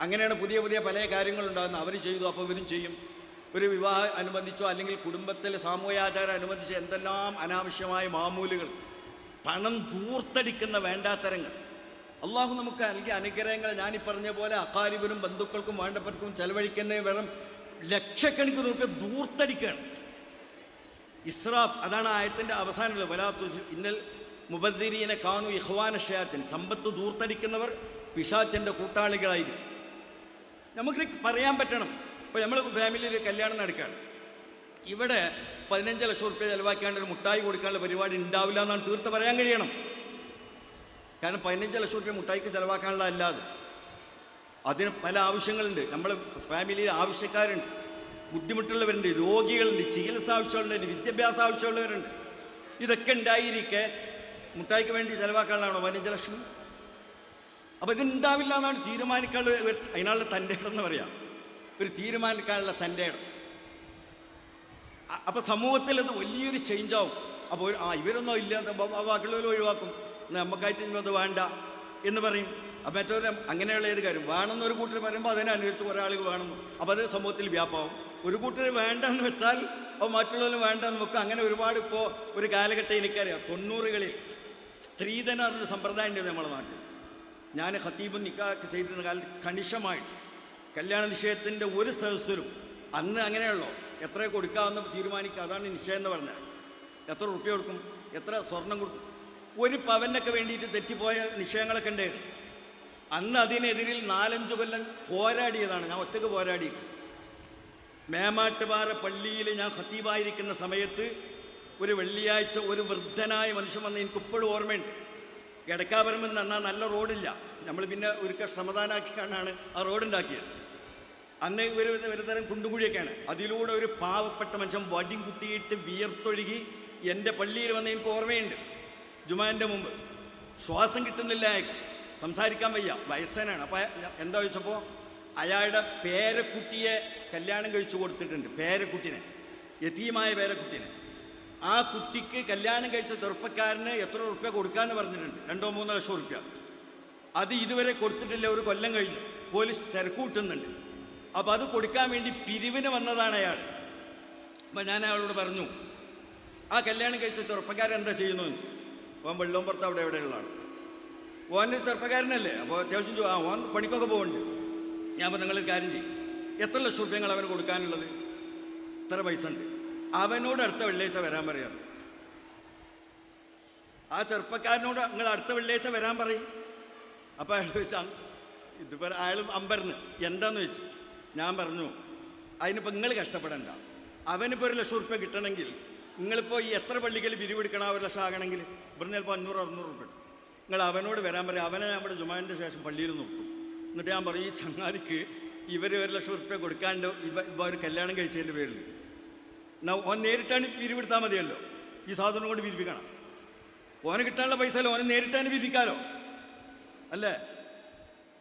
A: അങ്ങനെയാണ് പുതിയ പുതിയ പല കാര്യങ്ങളുണ്ടാകുന്നത്. അവർ ചെയ്തു, അപ്പോൾ ഇവരും ചെയ്യും. ഒരു വിവാഹം അനുബന്ധിച്ചോ അല്ലെങ്കിൽ കുടുംബത്തിൽ സാമൂഹ്യാചാരം അനുബന്ധിച്ചോ എന്തെല്ലാം അനാവശ്യമായ മാമൂലുകൾ, പണം ധൂർത്തടിക്കുന്ന വേണ്ടാത്തരങ്ങൾ. അള്ളാഹു നമുക്ക് നൽകിയ അനുഗ്രഹങ്ങൾ ഞാനീ പറഞ്ഞ പോലെ അക്കാരിബിനും ബന്ധുക്കൾക്കും വേണ്ടപ്പെട്ടവർക്കും ചെലവഴിക്കുന്നതിന് വെറും ലക്ഷക്കണക്കിന് രൂപ ധൂർത്തടിക്കുകയാണ്. ഇസ്രാഫ്, അതാണ് ആയത്തിൻ്റെ അവസാനമുള്ളത്. വലാത്തു ഇന്നൽ മുബദ്ദിരീന കാനു ഇഖ്വാന ഷയാത്തിൻ, സമ്പത്ത് ധൂർത്തടിക്കുന്നവർ പിശാചിൻ്റെ കൂട്ടാളികളായിരിക്കും. നമുക്ക് പറയാൻ പറ്റണം. ഇപ്പോൾ നമ്മൾ ഫാമിലിയിൽ കല്യാണം നടക്കുകയാണ്, ഇവിടെ 15 ലക്ഷം റുപ്യ ചിലവാക്കാണ്ട് ഒരു മുട്ടായി കൊടുക്കാനുള്ള പരിപാടി ഉണ്ടാവില്ല എന്നാണ് തീർത്ത് പറയാൻ കഴിയണം. കാരണം 15 ലക്ഷം റുപ്യ മുട്ടായിക്ക് ചിലവാക്കാനുള്ള അല്ലാതെ അതിന് പല ആവശ്യങ്ങളുണ്ട്. നമ്മൾ ഫാമിലിയിൽ ആവശ്യക്കാരുണ്ട്, ബുദ്ധിമുട്ടുള്ളവരുണ്ട്, രോഗികളുണ്ട്, ചികിത്സ ആവശ്യമുള്ളവരുണ്ട്, വിദ്യാഭ്യാസ ആവശ്യമുള്ളവരുണ്ട്. ഇതൊക്കെ ഉണ്ടായിരിക്കെ മുട്ടായിക്ക് വേണ്ടി ചിലവാക്കാനുള്ളതാണോ 15 ലക്ഷം? അപ്പോൾ ഇതുണ്ടാവില്ല എന്നാണ് തീരുമാനിക്കാനുള്ള, അതിനുള്ള തൻ്റെ ഇടമെന്ന് പറയാം, ഒരു തീരുമാനിക്കാനുള്ള തൻ്റെ ഇടം. അപ്പോൾ സമൂഹത്തിൽ അത് വലിയൊരു ചേഞ്ചാവും. അപ്പോൾ ഇവരൊന്നും ഇല്ലാത്ത ബാക്കിയുള്ളവർ ഒഴിവാക്കും, നമുക്കായിട്ട് അത് വേണ്ട എന്ന് പറയും. അപ്പം മറ്റൊരു അങ്ങനെയുള്ള ഒരു കാര്യം വേണമെന്നൊരു കൂട്ടർ പറയുമ്പോൾ അതിനനുസരിച്ച് കുറേ ആളുകൾ വേണമെന്നു, അപ്പോൾ അത് സമൂഹത്തിൽ വ്യാപകമാവും. ഒരു കൂട്ടർ വേണ്ടെന്ന് വെച്ചാൽ അപ്പോൾ മറ്റുള്ളവരും വേണ്ടെന്ന് വെക്കും. അങ്ങനെ ഒരുപാട്. ഇപ്പോൾ ഒരു കാലഘട്ടം എനിക്കറിയാം, 90കളിൽ സ്ത്രീധനം എന്നൊരു സമ്പ്രദായം ഉണ്ട് നമ്മുടെ നാട്ടിൽ. ഞാൻ ഖത്തീബും നിക്കാഹ് ചെയ്തിരുന്ന കാലത്ത് കണിശമായിട്ട് കല്യാണ നിശ്ചയത്തിൻ്റെ ഒരു സദസ്സിലും അന്ന് അങ്ങനെയുള്ളൂ, എത്ര കൊടുക്കാമെന്ന് തീരുമാനിക്കുക, അതാണ് നിശ്ചയം എന്ന് പറഞ്ഞാൽ. എത്ര റുപ്യ കൊടുക്കും, എത്ര സ്വർണം കൊടുക്കും, ഒരു പവനൊക്കെ വേണ്ടിയിട്ട് തെറ്റിപ്പോയ നിശ്ചയങ്ങളൊക്കെ ഉണ്ടായിരുന്നു. അന്ന് അതിനെതിരിൽ 4-5 കൊല്ലം പോരാടിയതാണ്. ഞാൻ ഒറ്റയ്ക്ക് പോരാടിയിട്ട് മേമാട്ടുപാറ പള്ളിയിൽ ഞാൻ ഖത്തീബായിരിക്കുന്ന സമയത്ത് ഒരു വെള്ളിയാഴ്ച ഒരു വൃദ്ധനായ മനുഷ്യൻ വന്ന് എനിക്കിപ്പോഴും ഓർമ്മയുണ്ട്. എടക്കാപുരമെന്ന് എന്നാൽ നല്ല റോഡില്ല, നമ്മൾ പിന്നെ ഒരുക്ക ശ്രമദാനാക്കിയാണ് ആ റോഡുണ്ടാക്കിയത്. അന്ന് ഒരു തരം കുണ്ടുകുഴിയൊക്കെയാണ്. അതിലൂടെ ഒരു പാവപ്പെട്ട മനുഷ്യൻ വടി കുത്തിയിട്ട് വിയർത്തൊഴുകി എൻ്റെ പള്ളിയിൽ വന്ന് എനിക്ക് ഓർമ്മയുണ്ട്. ജുമാൻ്റെ മുമ്പ് ശ്വാസം കിട്ടുന്നില്ല, അയാൾക്ക് സംസാരിക്കാൻ വയ്യ, വയസ്സനാണ്. അപ്പോൾ എന്താ ചോദിച്ചപ്പോൾ അയാളുടെ പേരക്കുട്ടിയെ കല്യാണം കഴിച്ചു കൊടുത്തിട്ടുണ്ട്. പേരക്കുട്ടിനെ, യതീമായ പേരക്കുട്ടിനെ. ആ കുട്ടിക്ക് കല്യാണം കഴിച്ച ചെറുപ്പക്കാരന് എത്ര റുപ്യ കൊടുക്കാമെന്ന് പറഞ്ഞിട്ടുണ്ട്, 2-3 ലക്ഷം റുപ്യ. അത് ഇതുവരെ കൊടുത്തിട്ടില്ല, ഒരു കൊല്ലം കഴിഞ്ഞു, പോലീസ് തിരക്കൂട്ടുന്നുണ്ട്. അപ്പോൾ അത് കൊടുക്കാൻ വേണ്ടി പിരിവിന് വന്നതാണ് അയാൾ. അപ്പം ഞാൻ അയാളോട് പറഞ്ഞു, ആ കല്യാണം കഴിച്ച ചെറുപ്പക്കാരൻ എന്താ ചെയ്യുന്നു എന്ന് ചോദിച്ചു. ഓൻ വെള്ളോമ്പുറത്ത് അവിടെ എവിടെയുള്ളതാണ്. ഓൻ്റെ ചെറുപ്പക്കാരനല്ലേ, അപ്പോൾ അത്യാവശ്യം ഓൻ പണിക്കൊക്കെ പോകുന്നുണ്ട്. ഞാൻ പറഞ്ഞു, നിങ്ങളൊരു കാര്യം ചെയ്യും, എത്ര ലക്ഷം റുപ്യങ്ങൾ അവന് കൊടുക്കാനുള്ളത്? ഇത്ര പൈസ ഉണ്ട്. അവനോട് അടുത്ത വെള്ളിയാഴ്ച വരാൻ പറയാം. ആ ചെറുപ്പക്കാരനോട് നിങ്ങൾ അടുത്ത വെള്ളിയാഴ്ച വരാൻ പറയും. അപ്പോൾ അയാൾ ചോദിച്ചാൽ ഇതിപ്പോൾ അയാൾ അമ്പരന്ന് എന്താന്ന് ചോദിച്ചു. ഞാൻ പറഞ്ഞു, അതിനിപ്പോൾ നിങ്ങൾ കഷ്ടപ്പെടണ്ട. അവനിപ്പോൾ 1 ലക്ഷം റുപ്യ കിട്ടണമെങ്കിൽ നിങ്ങളിപ്പോൾ ഈ എത്ര പള്ളിക്കൽ പിരിവെടുക്കണം? 1 ലക്ഷം ആകണമെങ്കിൽ ഇവിടുന്ന് ചിലപ്പോൾ 500-600 റുപ്യ. നിങ്ങൾ അവനോട് വരാൻ പറയും. അവനെ നമ്മുടെ ജുമാൻ്റെ ശേഷം പള്ളിയിൽ നിർത്തും. എന്നിട്ട് ഞാൻ പറയും, ഈ ചങ്ങാതിക്ക് ഇവർ 1 ലക്ഷം റുപ്യ കൊടുക്കാണ്ട് ഇപ്പോൾ ഒരു കല്യാണം കഴിച്ചതിൻ്റെ പേരിൽ ഓൻ നേരിട്ടാണ് പിരിവെടുത്താൽ മതിയല്ലോ. ഈ സാധനം കൊണ്ട് പിരിപ്പിക്കണം. ഓന് കിട്ടാനുള്ള പൈസ അല്ല, ഓനെ നേരിട്ടാണ് പിരിപ്പിക്കാലോ അല്ലേ?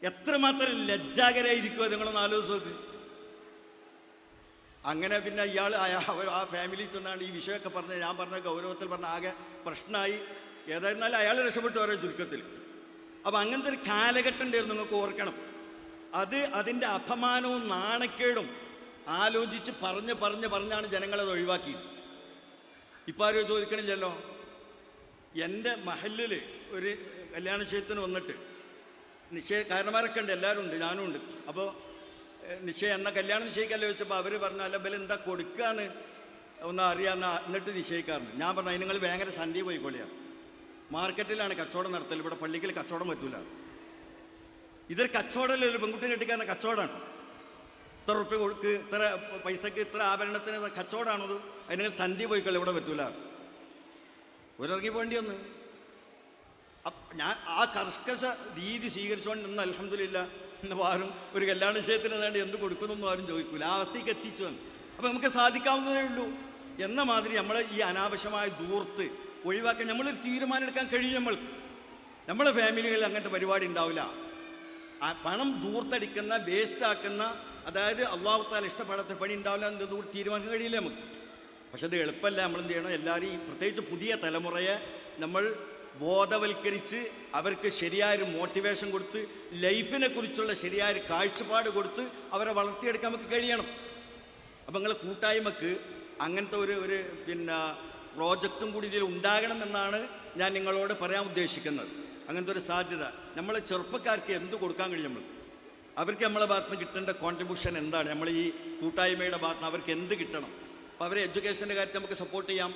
A: എത്രമാത്രം ലജ്ജാകരായിരിക്കുമോ നിങ്ങളൊന്ന് ആലോചിച്ച് നോക്ക്. അങ്ങനെ പിന്നെ ഇയാൾ അവർ ആ ഫാമിലി ചെന്നാണ് ഈ വിഷയമൊക്കെ പറഞ്ഞ്, ഞാൻ പറഞ്ഞ ഗൗരവത്തിൽ പറഞ്ഞ ആകെ പ്രശ്നമായി. ഏതായിരുന്നാലും അയാൾ രക്ഷപ്പെട്ടു ഓരോ ചുരുക്കത്തിൽ. അപ്പം അങ്ങനത്തെ ഒരു കാലഘട്ടം ഉണ്ടായിരുന്നു, നിങ്ങൾക്ക് ഓർക്കണം. അതിൻ്റെ അപമാനവും നാണക്കേടും ആലോചിച്ച് പറഞ്ഞാണ് ജനങ്ങളത് ഒഴിവാക്കിയത്. ഇപ്പം ആരോ ചോദിക്കണില്ലല്ലോ. എൻ്റെ മഹല്ലിൽ ഒരു കല്യാണ നിശ്ചയത്തിന് വന്നിട്ട് കാരണന്മാരൊക്കെ ഉണ്ട്, എല്ലാവരും ഉണ്ട്, ഞാനും ഉണ്ട്. അപ്പോൾ എന്ന കല്യാണം നിശ്ചയിക്കല്ലോ ചോദിച്ചപ്പോൾ അവർ പറഞ്ഞു, അല്ല ബല എന്താ കൊടുക്കാന്ന് ഒന്ന് അറിയാമെന്ന്, എന്നിട്ട് നിശ്ചയിക്കാറുണ്ട്. ഞാൻ പറഞ്ഞു, അതിന് നിങ്ങൾ ഭയങ്കര സന്ധി പോയിക്കോളിയാണ്. മാർക്കറ്റിലാണ് കച്ചവടം നടത്തൽ, ഇവിടെ പള്ളിക്കൽ കച്ചവടം പറ്റൂല. ഇതൊരു കച്ചവടമല്ലേ, ഒരു പെൺകുട്ടി കെട്ടിക്കാരൻ്റെ കച്ചവടമാണ്. ഇത്ര റുപ്യ കൊടുക്ക്, ഇത്ര പൈസക്ക് ഇത്ര ആഭരണത്തിന് കച്ചവടമാണത്. അതിന് സന്ധി പോയിക്കോളി, ഇവിടെ പറ്റൂല. ഒരിറങ്ങി പോകേണ്ടി വന്ന്. ഞാൻ ആ കർക്കശ രീതി സ്വീകരിച്ചുകൊണ്ട് ഇന്ന് അൽഹംദുലില്ലാ ഇന്ന് ആരും ഒരു കല്യാണ നിശ്ചയത്തിന് വേണ്ടി എന്ത് കൊടുക്കുന്നൊന്നും ആരും ചോദിക്കൂല. ആ അവസ്ഥയ്ക്ക് എത്തിച്ചു വന്നു. അപ്പോൾ നമുക്ക് സാധിക്കാവുന്നതേ ഉള്ളൂ. എന്ന മാതിരി നമ്മളെ ഈ അനാവശ്യമായ ദൂർത്ത് ഒഴിവാക്കാൻ നമ്മളൊരു തീരുമാനം എടുക്കാൻ കഴിയും. നമ്മളെ ഫാമിലികളിൽ അങ്ങനത്തെ പരിപാടി ഉണ്ടാവില്ല. പണം ദൂർത്തടിക്കുന്ന, വേസ്റ്റാക്കുന്ന, അതായത് അള്ളാഹു തആല ഇഷ്ടപ്പെടാത്ത പണി ഉണ്ടാവില്ല എന്നതുകൂടി തീരുമാനിക്കാൻ കഴിയില്ല നമുക്ക്. പക്ഷെ അത് എളുപ്പമല്ല. നമ്മളെന്ത് ചെയ്യണം? എല്ലാവരും, പ്രത്യേകിച്ച് പുതിയ തലമുറയെ നമ്മൾ ബോധവൽക്കരിച്ച് അവർക്ക് ശരിയായൊരു മോട്ടിവേഷൻ കൊടുത്ത് ലൈഫിനെ കുറിച്ചുള്ള ശരിയായൊരു കാഴ്ചപ്പാട് കൊടുത്ത് അവരെ വളർത്തിയെടുക്കാൻ നമുക്ക് കഴിയണം. അപ്പം നിങ്ങളെ കൂട്ടായ്മക്ക് അങ്ങനത്തെ ഒരു പ്രോജക്റ്റും കൂടി ഇതിൽ ഉണ്ടാകണമെന്നാണ് ഞാൻ നിങ്ങളോട് പറയാൻ ഉദ്ദേശിക്കുന്നത്. അങ്ങനത്തെ ഒരു സാധ്യത നമ്മളെ ചെറുപ്പക്കാർക്ക് എന്ത് കൊടുക്കാൻ കഴിയും? നമ്മൾക്ക് അവർക്ക് നമ്മളെ ഭാഗത്ത് നിന്ന് കിട്ടേണ്ട കോൺട്രിബ്യൂഷൻ എന്താണ്? നമ്മൾ ഈ കൂട്ടായ്മയുടെ ഭാഗത്ത് നിന്ന് അവർക്ക് എന്ത് കിട്ടണം? അപ്പോൾ അവരെ എഡ്യൂക്കേഷൻ്റെ കാര്യത്തിൽ നമുക്ക് സപ്പോർട്ട് ചെയ്യാം.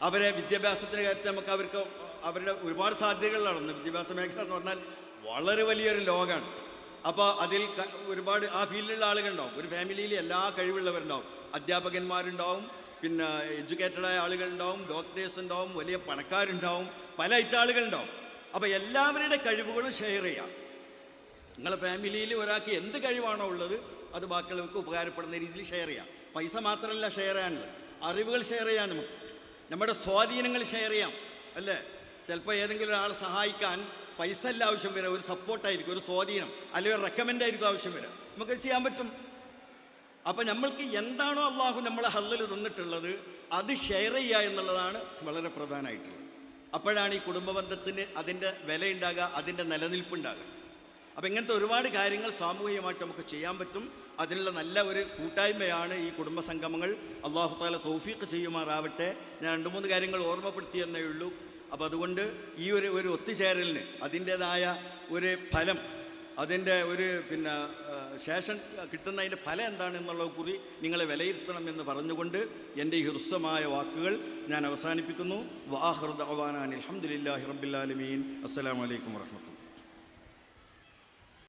A: അവരെ വിദ്യാഭ്യാസത്തിൻ്റെ കാര്യത്തിൽ നമുക്ക് അവരുടെ ഒരുപാട് സാധ്യതകളിലാണ്. വിദ്യാഭ്യാസ മേഖല എന്ന് പറഞ്ഞാൽ വളരെ വലിയൊരു ലോകമാണ്. അപ്പോൾ അതിൽ ഒരുപാട് ആ ഫീൽഡിലുള്ള ആളുകളുണ്ടാവും. ഒരു ഫാമിലിയിൽ എല്ലാ കഴിവുള്ളവരുണ്ടാവും. അധ്യാപകന്മാരുണ്ടാവും, പിന്നെ എഡ്യൂക്കേറ്റഡായ ആളുകളുണ്ടാവും, ഡോക്ടേഴ്സ് ഉണ്ടാവും, വലിയ പണക്കാരുണ്ടാവും, പല ഐറ്റം ആളുകളുണ്ടാവും. അപ്പോൾ എല്ലാവരുടെ കഴിവുകളും ഷെയർ ചെയ്യാം. നിങ്ങളുടെ ഫാമിലിയിൽ ഒരാൾക്ക് എന്ത് കഴിവാണോ ഉള്ളത് അത് ബാക്കിയുള്ളവർക്ക് ഉപകാരപ്പെടുന്ന രീതിയിൽ ഷെയർ ചെയ്യാം. പൈസ മാത്രമല്ല ഷെയർ ചെയ്യാനുള്ളത്, അറിവുകൾ ഷെയർ ചെയ്യാൻ നമുക്ക്, നമ്മുടെ സ്വാധീനങ്ങൾ ഷെയർ ചെയ്യാം അല്ലേ? ചിലപ്പോൾ ഏതെങ്കിലും ഒരാളെ സഹായിക്കാൻ പൈസ അല്ല ആവശ്യം വരിക, ഒരു സപ്പോർട്ടായിരിക്കും, ഒരു സ്വാധീനം അല്ലെങ്കിൽ ഒരു റെക്കമെൻഡായിരിക്കും ആവശ്യം വരിക. നമുക്കത് ചെയ്യാൻ പറ്റും. അപ്പം നമ്മൾക്ക് എന്താണോ അള്ളാഹു നമ്മളെ ഹല്ലിൽ തന്നിട്ടുള്ളത് അത് ഷെയർ ചെയ്യുക എന്നുള്ളതാണ് വളരെ പ്രധാനമായിട്ടുള്ളത്. അപ്പോഴാണ് ഈ കുടുംബബന്ധത്തിന് അതിൻ്റെ വിലയുണ്ടാകുക, അതിൻ്റെ നിലനിൽപ്പുണ്ടാകുക. അപ്പം ഇങ്ങനത്തെ ഒരുപാട് കാര്യങ്ങൾ സാമൂഹികമായിട്ട് നമുക്ക് ചെയ്യാൻ പറ്റും. അതിനുള്ള നല്ല ഒരു കൂട്ടായ്മയാണ് ഈ കുടുംബ സംഗമങ്ങൾ. അള്ളാഹു തആല തൗഫീഖ് ചെയ്യുമാറാവട്ടെ. ഞാൻ 2-3 കാര്യങ്ങൾ ഓർമ്മപ്പെടുത്തിയെന്നേ ഉള്ളൂ. അപ്പോൾ അതുകൊണ്ട് ഈ ഒരു ഒത്തുചേരലിന് അതിൻ്റേതായ ഒരു ഫലം, അതിൻ്റെ ഒരു ശേഷം കിട്ടുന്നതിൻ്റെ ഫലം എന്താണെന്നുള്ളത് കൂടി നിങ്ങളെ വിലയിരുത്തണം എന്ന് പറഞ്ഞുകൊണ്ട് എൻ്റെ ഈ ഹ്രസ്വമായ വാക്കുകൾ ഞാൻ അവസാനിപ്പിക്കുന്നു. വആഖിറു ദഅ്വാനാ അൽഹംദുലില്ലാഹി റബ്ബിൽ ആലമീൻ. അസ്സലാമു അലൈക്കും വറഹ്മത്തുള്ളാഹി.